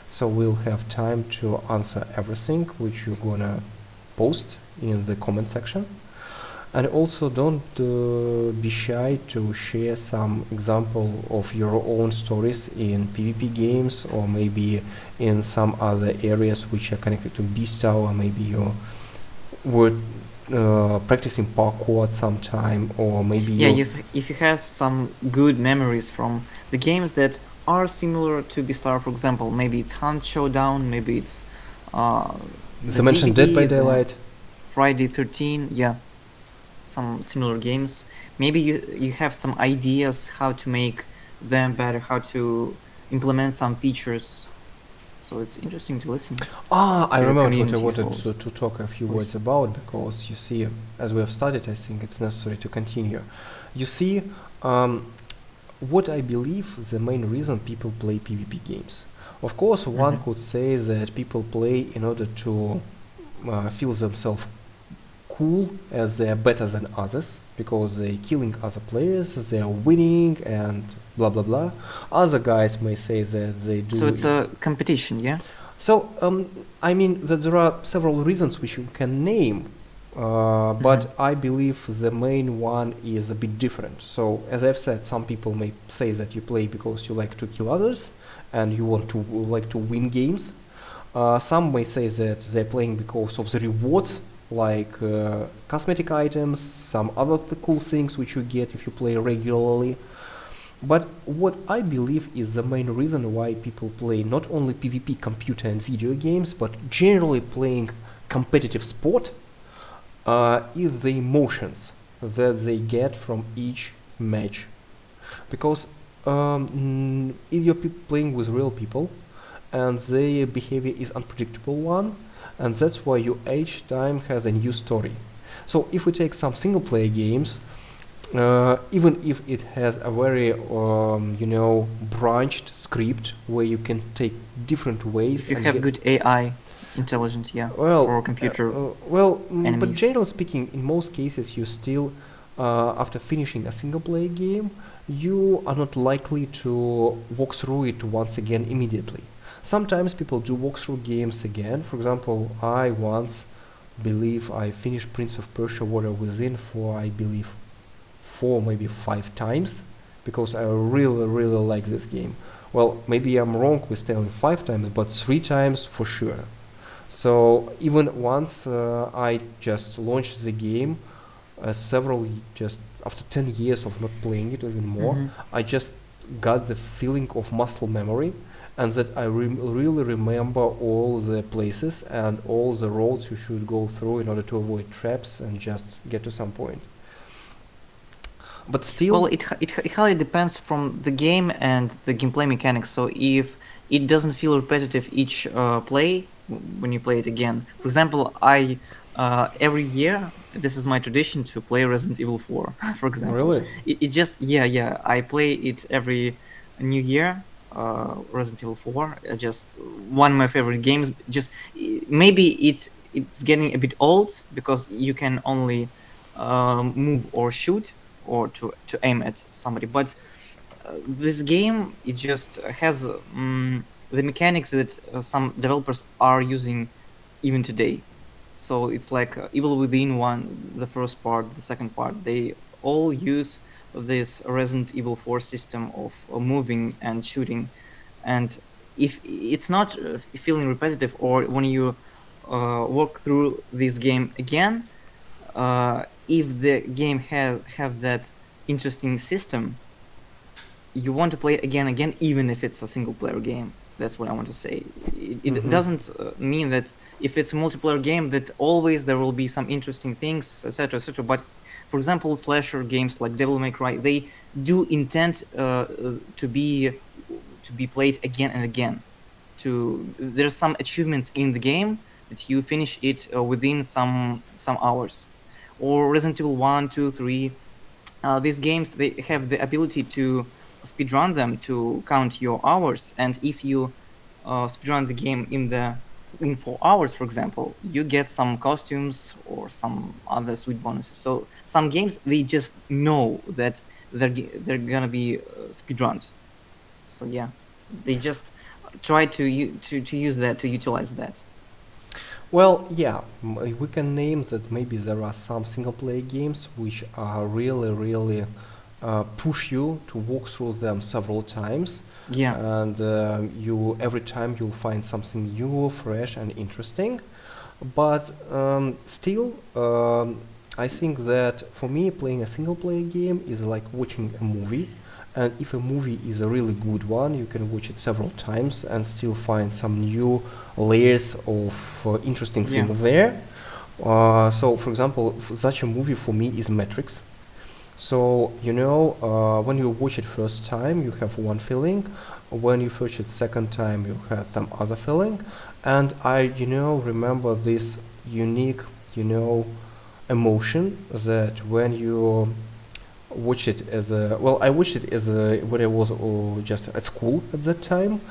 so we'll have time to answer everything which you're gonna post in the comment section. And also don't be shy to share some example of your own stories in PvP games, or maybe in some other areas which are connected to Beast Tower. Maybe you were practicing parkour at some time, or maybe if you have some good memories from the games that are similar to Beastar, for example, maybe it's Hunt Showdown, maybe it's the mentioned Dead by Daylight, Friday 13, yeah, some similar games. Maybe you have some ideas how to make them better, how to implement some features. So it's interesting to listen. I remember what I wanted to talk a few words about, because you see, as we have started, I think it's necessary to continue. You see, what I believe the main reason people play PvP games. Of course, one could say that people play in order to feel themselves cool, as they are better than others, because they're killing other players, they are winning, and blah blah blah. Other guys may say that they do. So it's a competition, yeah? So, I mean that there are several reasons which you can name, but I believe the main one is a bit different. So, as I've said, some people may say that you play because you like to kill others and you want to like to win games. Some may say that they're playing because of the rewards, like cosmetic items, some other cool things which you get if you play regularly. But what I believe is the main reason why people play not only PvP computer and video games, but generally playing competitive sport, is the emotions that they get from each match. Because you're playing with real people, and their behavior is unpredictable one, and that's why you each time has a new story. So if we take some single player games, even if it has a very branched script where you can take different ways, if you have good AI intelligence, yeah, for computer but generally speaking, in most cases you still after finishing a single player game, you are not likely to walk through it once again immediately. Sometimes people do walk through games again. For example, I once believe I finished Prince of Persia Warrior Within for, I believe, 4, maybe 5 times, because I really like this game. Well, maybe I'm wrong with telling 5 times, but 3 times for sure. So even once I just launched the game, just after 10 years of not playing it, even more, I just got the feeling of muscle memory, and that I really remember all the places and all the roads you should go through in order to avoid traps and just get to some point. But still, Well, it highly depends from the game and the gameplay mechanics. So if it doesn't feel repetitive each play when you play it again, for example, I every year this is my tradition to play Resident Evil 4. For example, really, it just yeah I play it every New Year. Resident Evil 4, just one of my favorite games. Just maybe it's getting a bit old because you can only move or shoot or to aim at somebody. But this game, it just has the mechanics that some developers are using even today. So it's like Evil Within one, the first part, the second part, they all use this Resident Evil 4 system of moving and shooting. And if it's not feeling repetitive, or when you walk through this game again, if the game have that interesting system, you want to play it again, even if it's a single player game. That's what I want to say. It hmm doesn't mean that if it's a multiplayer game that always there will be some interesting things, etc., etc. But for example, slasher games like Devil May Cry, they do intend to be played again and again. To there's some achievements in the game that you finish it within some hours. Or Resident Evil 1, 2, 3, these games, they have the ability to speedrun them to count your hours, and if you speedrun the game in 4 hours, for example, you get some costumes or some other sweet bonuses. So some games, they just know that they're gonna be speedrunned. So yeah, they just try to use that, to utilize that. well, yeah, we can name that maybe there are some single player games which are really push you to walk through them several times, Yeah. and you every time you'll find something new, fresh, and interesting. But still, I think that for me, playing a single player game is like watching a movie. And if a movie is a really good one, you can watch it several times and still find some new layers of interesting Yeah. things there. So, for example, such a movie for me is Matrix. So, when you watch it first time, you have one feeling. When you watch it second time, you have some other feeling. And I, remember this unique, emotion that when you watch it as a, well, I watched it as a, when I was just at school at that time.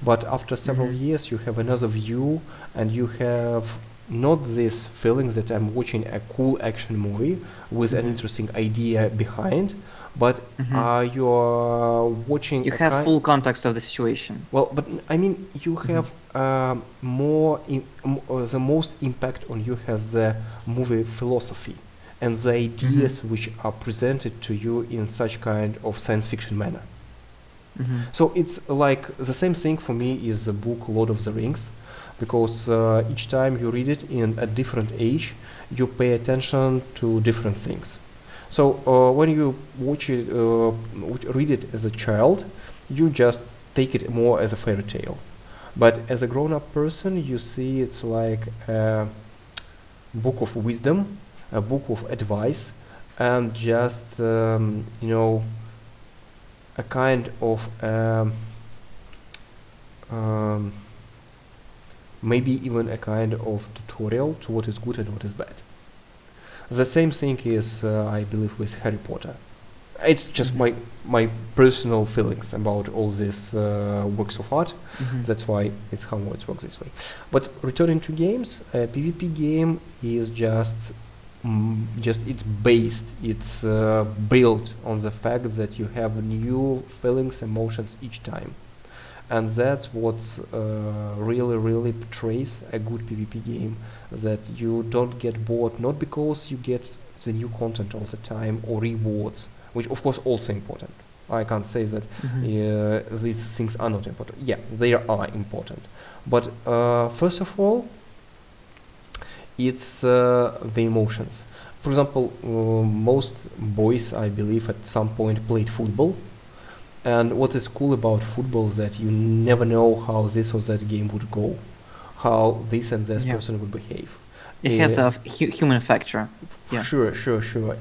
But after several Hmm. years, you have another view, and you have not this feeling that I'm watching a cool action movie with an Hmm. interesting idea behind, but Hmm. you're watching You a have kind. full context of the situation. Well, but I mean, you Hmm. have the most impact on you has the movie philosophy and the Hmm. ideas which are presented to you in such kind of science fiction manner. Hmm. So it's like the same thing for me is the book Lord of the Rings, because each time you read it in a different age, you pay attention to different things. So when you watch it, read it as a child, you just take it more as a fairy tale. But as a grown-up person, you see it's like a book of wisdom, a book of advice, and just a kind of um, maybe even a kind of tutorial to what is good and what is bad. The same thing is, I believe, with Harry Potter. It's just Hmm. my personal feelings about all these works of art. Hmm. That's why it's how it works this way. But returning to games, a PvP game is just it's based, it's built on the fact that you have new feelings, emotions each time, and that's what really portrays a good PvP game. That you don't get bored, not because you get the new content all the time or rewards, which of course also important. I can't say that Hmm. these things are not important. Yeah, they are important, but first of all, it's the emotions. For example, most boys, I believe, at some point played football, And what is cool about football is that you never know how this or that game would go, how this and this Yeah. person would behave. It has a human factor. Yeah. Sure.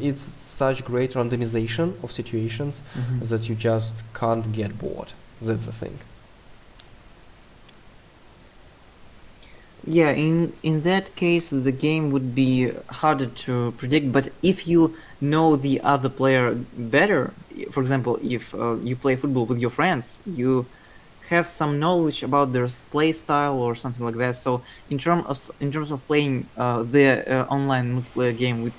It's such great randomization of situations that you just can't get bored. That's the thing. Yeah, in that case, the game would be harder to predict. But if you know the other player better, for example, if you play football with your friends, you have some knowledge about their play style or something like that. So in terms of playing the online multiplayer game with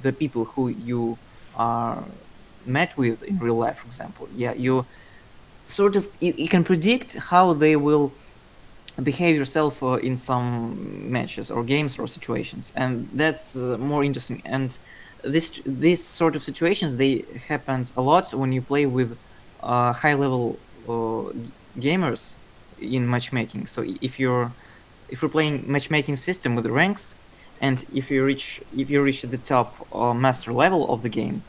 the people who you are met with in real life, for example, yeah, you sort of you can predict how they will behave yourself in some matches or games or situations, and that's more interesting. And this sort of situations, they happens a lot when you play with high level gamers in matchmaking. So if you're playing matchmaking system with ranks, and if you reach the top master level of the game,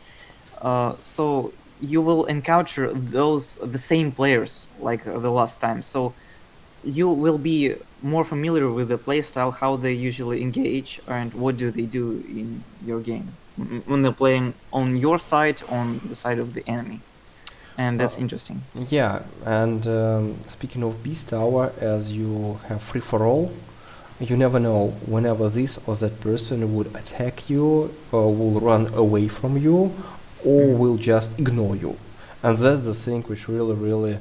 so you will encounter the same players like the last time. So you will be more familiar with the playstyle, how they usually engage, and what do they do in your game when they're playing on your side, on the side of the enemy, and Uh, that's interesting. yeah, and speaking of Beast Tower, as you have free for all, you never know whenever this or that person would attack you, or will run away from you, or will just ignore you. And that's the thing which really,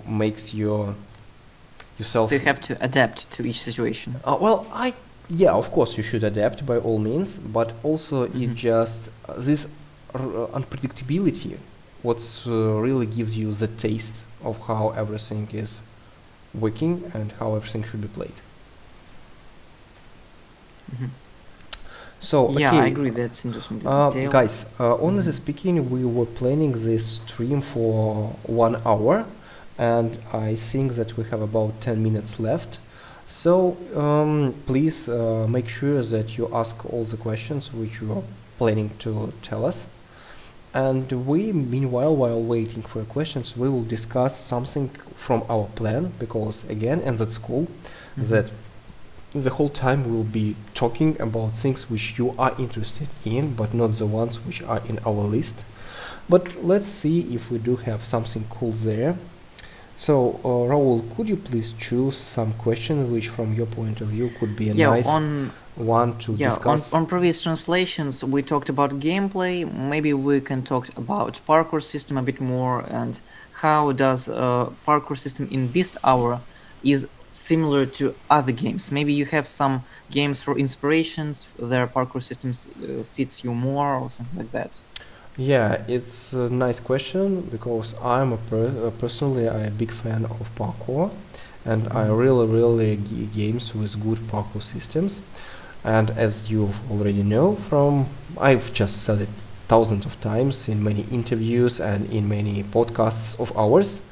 makes yourself. So you have to adapt to each situation. Yeah, of course you should adapt by all means, but also it just this unpredictability, what's really gives you the taste of how everything is working and how everything should be played. So Yeah, okay, I agree, that's interesting detail. guys, honestly speaking, we were planning this stream for 1 hour, and I think that we have about 10 minutes left. So please make sure that you ask all the questions which you are planning to tell us. And we, meanwhile, while waiting for questions, we will discuss something from our plan, because again, and that's cool, that the whole time we'll be talking about things which you are interested in, but not the ones which are in our list. But let's see if we do have something cool there. So, Raul, could you please choose some question which, from your point of view, could be a nice one to discuss? On previous translations, we talked about gameplay. Maybe we can talk about parkour system a bit more, and how does parkour system in Beast Hour is similar to other games. Maybe you have some games for inspirations, their parkour systems fits you more or something like that. Yeah, it's a nice question, because I'm personally a big fan of parkour, and I really games with good parkour systems. And as you already know I've just said it thousands of times in many interviews and in many podcasts of ours,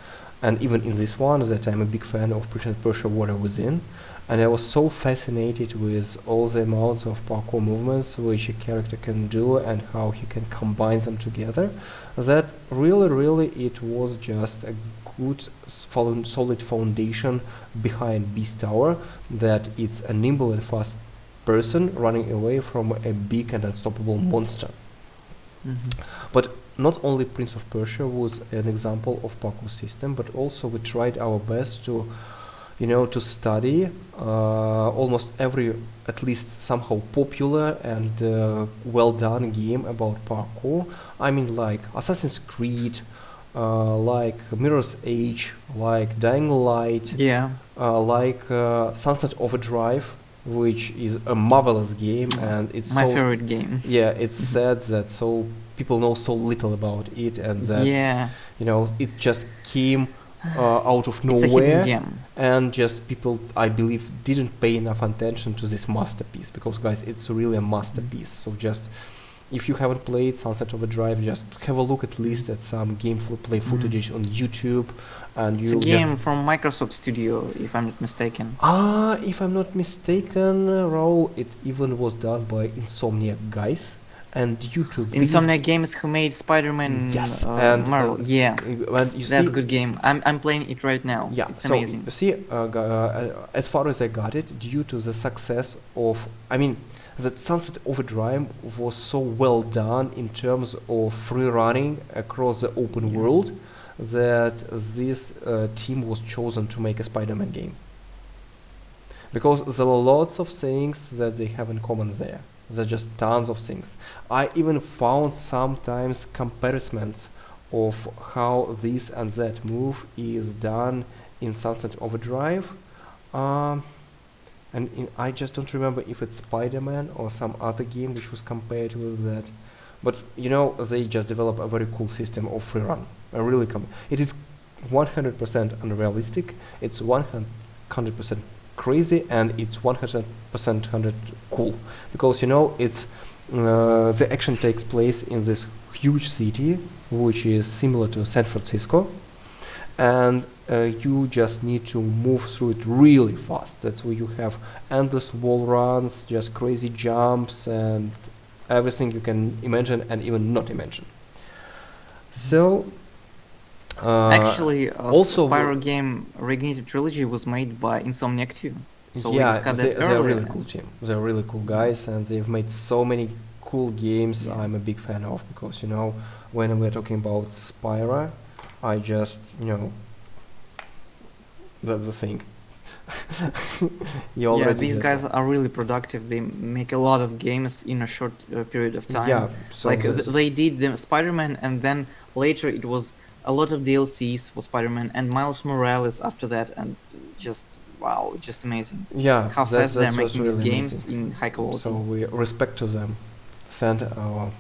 and even in this one, that I'm a big fan of Prince of Persia Warrior Within. And I was so fascinated with all the amounts of parkour movements which a character can do and how he can combine them together, that really it was just a good solid foundation behind Beast Tower, that it's a nimble and fast person running away from a big and unstoppable monster. But not only Prince of Persia was an example of parkour system, but also we tried our best to study almost every, at least somehow popular and well done game about parkour. I mean, like Assassin's Creed, like Mirror's Edge, like Dying Light, like Sunset Overdrive, which is a marvelous game, and it's my favorite game. Yeah, it's sad that so people know so little about it, and that it just came out of nowhere, and just people, I believe, didn't pay enough attention to this masterpiece, because guys, it's really a masterpiece. So just, if you haven't played Sunset Overdrive, just have a look at least at some gameplay footage on YouTube, and it's a game from Microsoft Studio, if I'm not mistaken. If I'm not mistaken, Raul, it even was done by Insomniac guys, And due to these Insomniac Games who made Spider-Man yes, Marvel. Yeah, and you that's see, a good game. I'm playing it right now. yeah. It's So you amazing. see, as far as I got it, due to the success of, I mean, that Sunset Overdrive was so well done in terms of free running across the open Yeah. world that this team was chosen to make a Spider-Man game. Because there are lots of things that they have in common there. There are just tons of things. I even found sometimes comparisons of how this and that move is done in Sunset Overdrive. Um, I just don't remember if it's Spider-Man or some other game which was compared with that. But you know, they just develop a very cool system of free run. It is 100% unrealistic. It's 100% crazy, and it's 100% 100 cool because you know it's the action takes place in this huge city which is similar to San Francisco, and you just need to move through it really fast. That's where you have endless wall runs, just crazy jumps, and everything you can imagine and even not imagine. So Actually, also Spyro game Reignited Trilogy was made by Insomniac too. So we yeah, discussed that they're a earlier. really cool team. They're really cool guys, and they've made so many cool games. Yeah. I'm a big fan of because you know when we're talking about Spyro, I just you know that's the thing. You Yeah, already these just guys are really productive. They make a lot of games in a short period of time. yeah. So Like they did the Spider-Man, and then later it was a lot of DLCs for Spider-Man and Miles Morales after that, and just wow, just amazing yeah, how fast they're that's making these really amazing. games in high So quality. we respect to them. Send our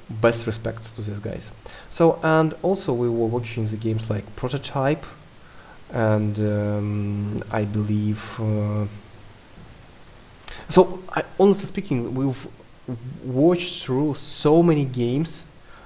best respects to these guys. So and also we were watching the games like Prototype, and I believe. Honestly speaking, we've watched through so many games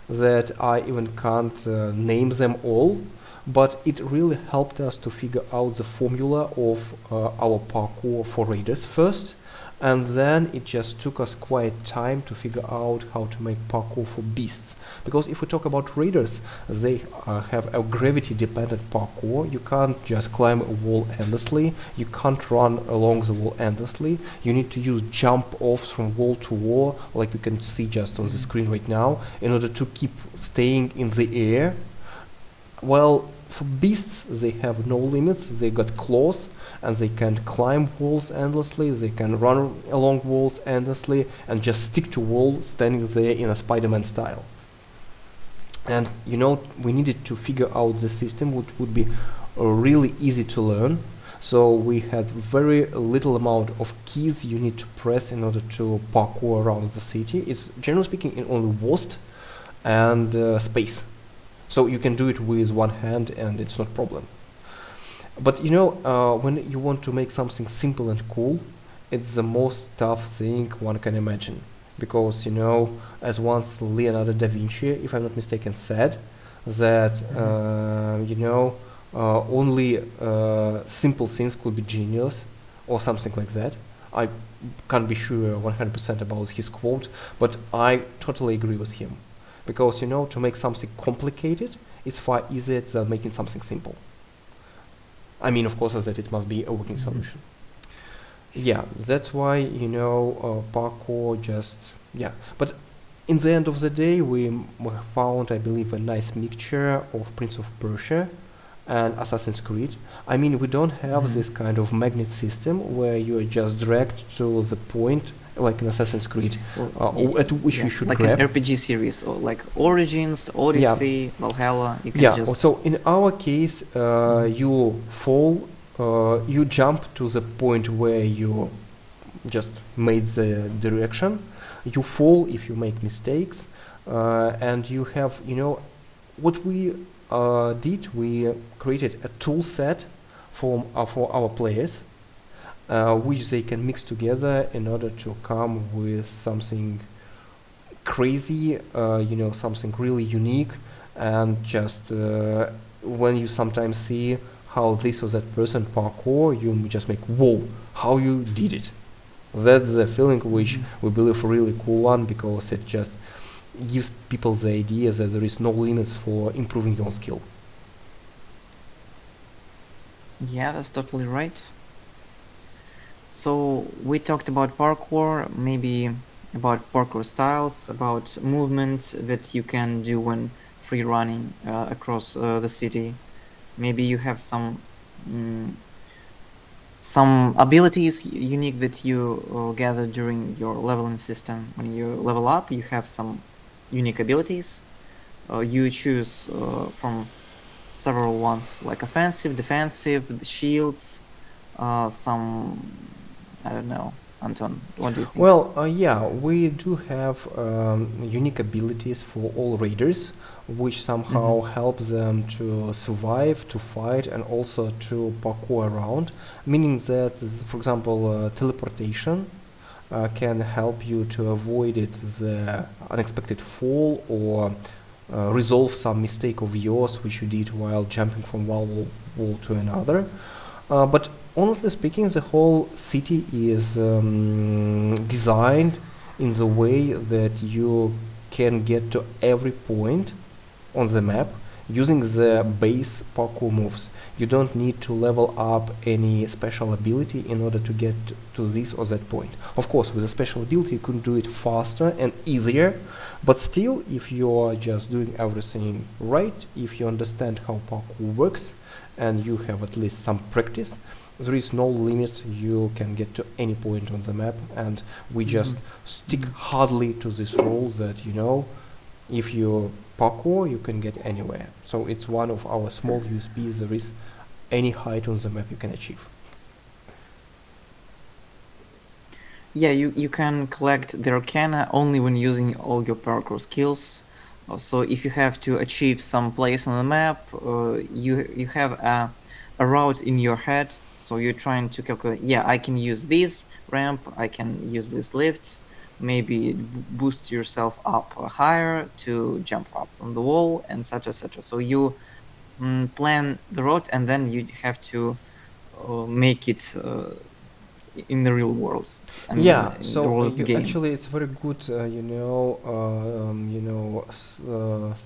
that I even can't name them all, but it really helped us to figure out the formula of our parkour for raiders first, and then it just took us quite time to figure out how to make parkour for beasts. Because if we talk about raiders, they have a gravity dependent parkour. You can't just climb a wall endlessly, you can't run along the wall endlessly, you need to use jump offs from wall to wall, like you can see just on the screen right now, in order to keep staying in the air. Well, for beasts, they have no limits. They got claws, and they can climb walls endlessly. They can run along walls endlessly, and just stick to wall, standing there in a Spider-Man style. And you know, we needed to figure out the system, which would be really easy to learn. So we had very little amount of keys you need to press in order to parkour around the city. It's generally speaking in only WASD and space. So you can do it with one hand and it's not a problem. But you know, when you want to make something simple and cool, it's the most tough thing one can imagine. Because you know, as once Leonardo da Vinci, if I'm not mistaken, said that you know, only simple things could be genius or something like that. I can't be sure 100% about his quote, but I totally agree with him. Because you know, to make something complicated is far easier than making something simple. I mean, of course, that it must be a working solution. Yeah, that's why you know parkour just yeah. But in the end of the day, we found, I believe, a nice mixture of Prince of Persia and Assassin's Creed. I mean, we don't have this kind of magnet system where you are just dragged to the point like in Assassin's Creed, at which you should like grab. an RPG series, or like Origins, Yeah. Odyssey, Valhalla. You can Yeah. just So in our case, you fall, you jump to the point where you just made the direction. You fall if you make mistakes, and you have, you know, what we did. We created a tool set for our players, which they can mix together in order to come with something crazy, you know, something really unique, and just when you sometimes see how this or that person parkour, you just make, whoa, how you did it. That's the feeling which Hmm. we believe a really cool one, because it just gives people the idea that there is no limits for improving your skill. Yeah, that's totally right. So we talked about parkour, maybe about parkour styles, about movement that you can do when free running across the city. Maybe you have mm, some abilities unique that you gather during your leveling system. When you level up, you have some unique abilities. You choose from several ones like offensive, defensive, shields, some I don't know. Anton, what do you think? Well, yeah, we do have unique abilities for all raiders, which somehow Mm-hmm. help them to survive, to fight, and also to parkour around. Meaning that, for example, teleportation can help you to avoid the unexpected fall, or resolve some mistake of yours which you did while jumping from one wall to another. But honestly speaking, the whole city is designed in the way that you can get to every point on the map using the base parkour moves. You don't need to level up any special ability in order to get to this or that point. Of course, with a special ability, you can do it faster and easier, but still, if you are just doing everything right, if you understand how parkour works, and you have at least some practice, there is no limit. You can get to any point on the map, and we Mm-hmm. just stick Mm-hmm. hardly to this rule that, if you parkour, you can get anywhere. So it's one of our small USPs. There is any height on the map you can achieve. Yeah, you can collect the arcana only when using all your parkour skills. So if you have to achieve some place on the map, you have a route in your head. So you're trying to calculate. Yeah, I can use this ramp. I can use this lift. Maybe boost yourself up higher to jump up from the wall and such etc. So you plan the route and then you have to make it in the real world. I mean, Yeah, in the so world of the you game. actually, it's very good,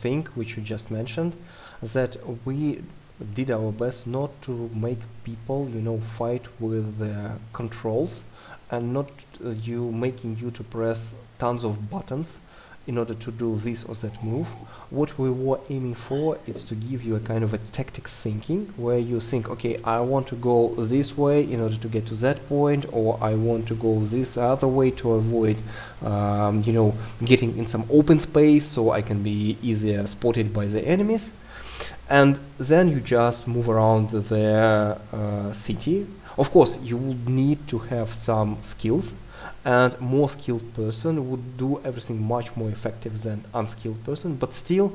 thing which you just mentioned, that we did our best not to make people, fight with the controls, and not you making you to press tons of buttons in order to do this or that move. What we were aiming for is to give you a kind of a tactic thinking, where you think, okay, I want to go this way in order to get to that point, or I want to go this other way to avoid, getting in some open space so I can be easier spotted by the enemies. And then you just move around the city. Of course, you would need to have some skills, and more skilled person would do everything much more effective than unskilled person. But still,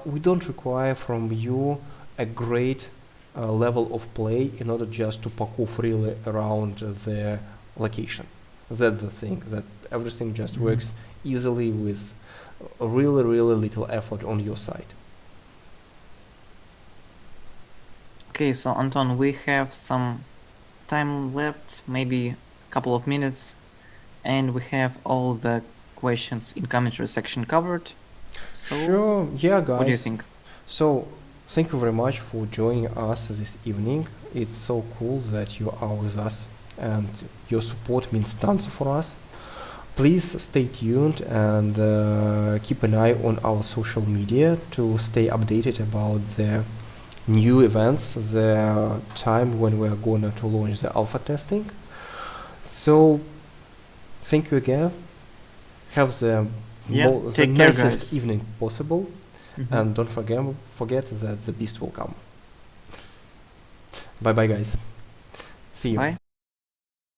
we don't require from you a great level of play in order just to parkour freely around the location. That's the thing, that everything just Mhm. works easily with a really, really little effort on your side. Okay, so Anton, we have some time left, maybe a couple of minutes, and we have all the questions in commentary section covered. So, Sure, yeah, what do you guys. think? So, thank you very much for joining us this evening. It's so cool that you are with us, and your support means tons for us. Please stay tuned and keep an eye on our social media to stay updated about the new events, the time when we are going to launch the alpha testing. So, thank you again. Have Yeah, the take care, nicest guys. evening possible, Hmm. and don't forget that the beast will come. Bye bye, guys. See you. Bye.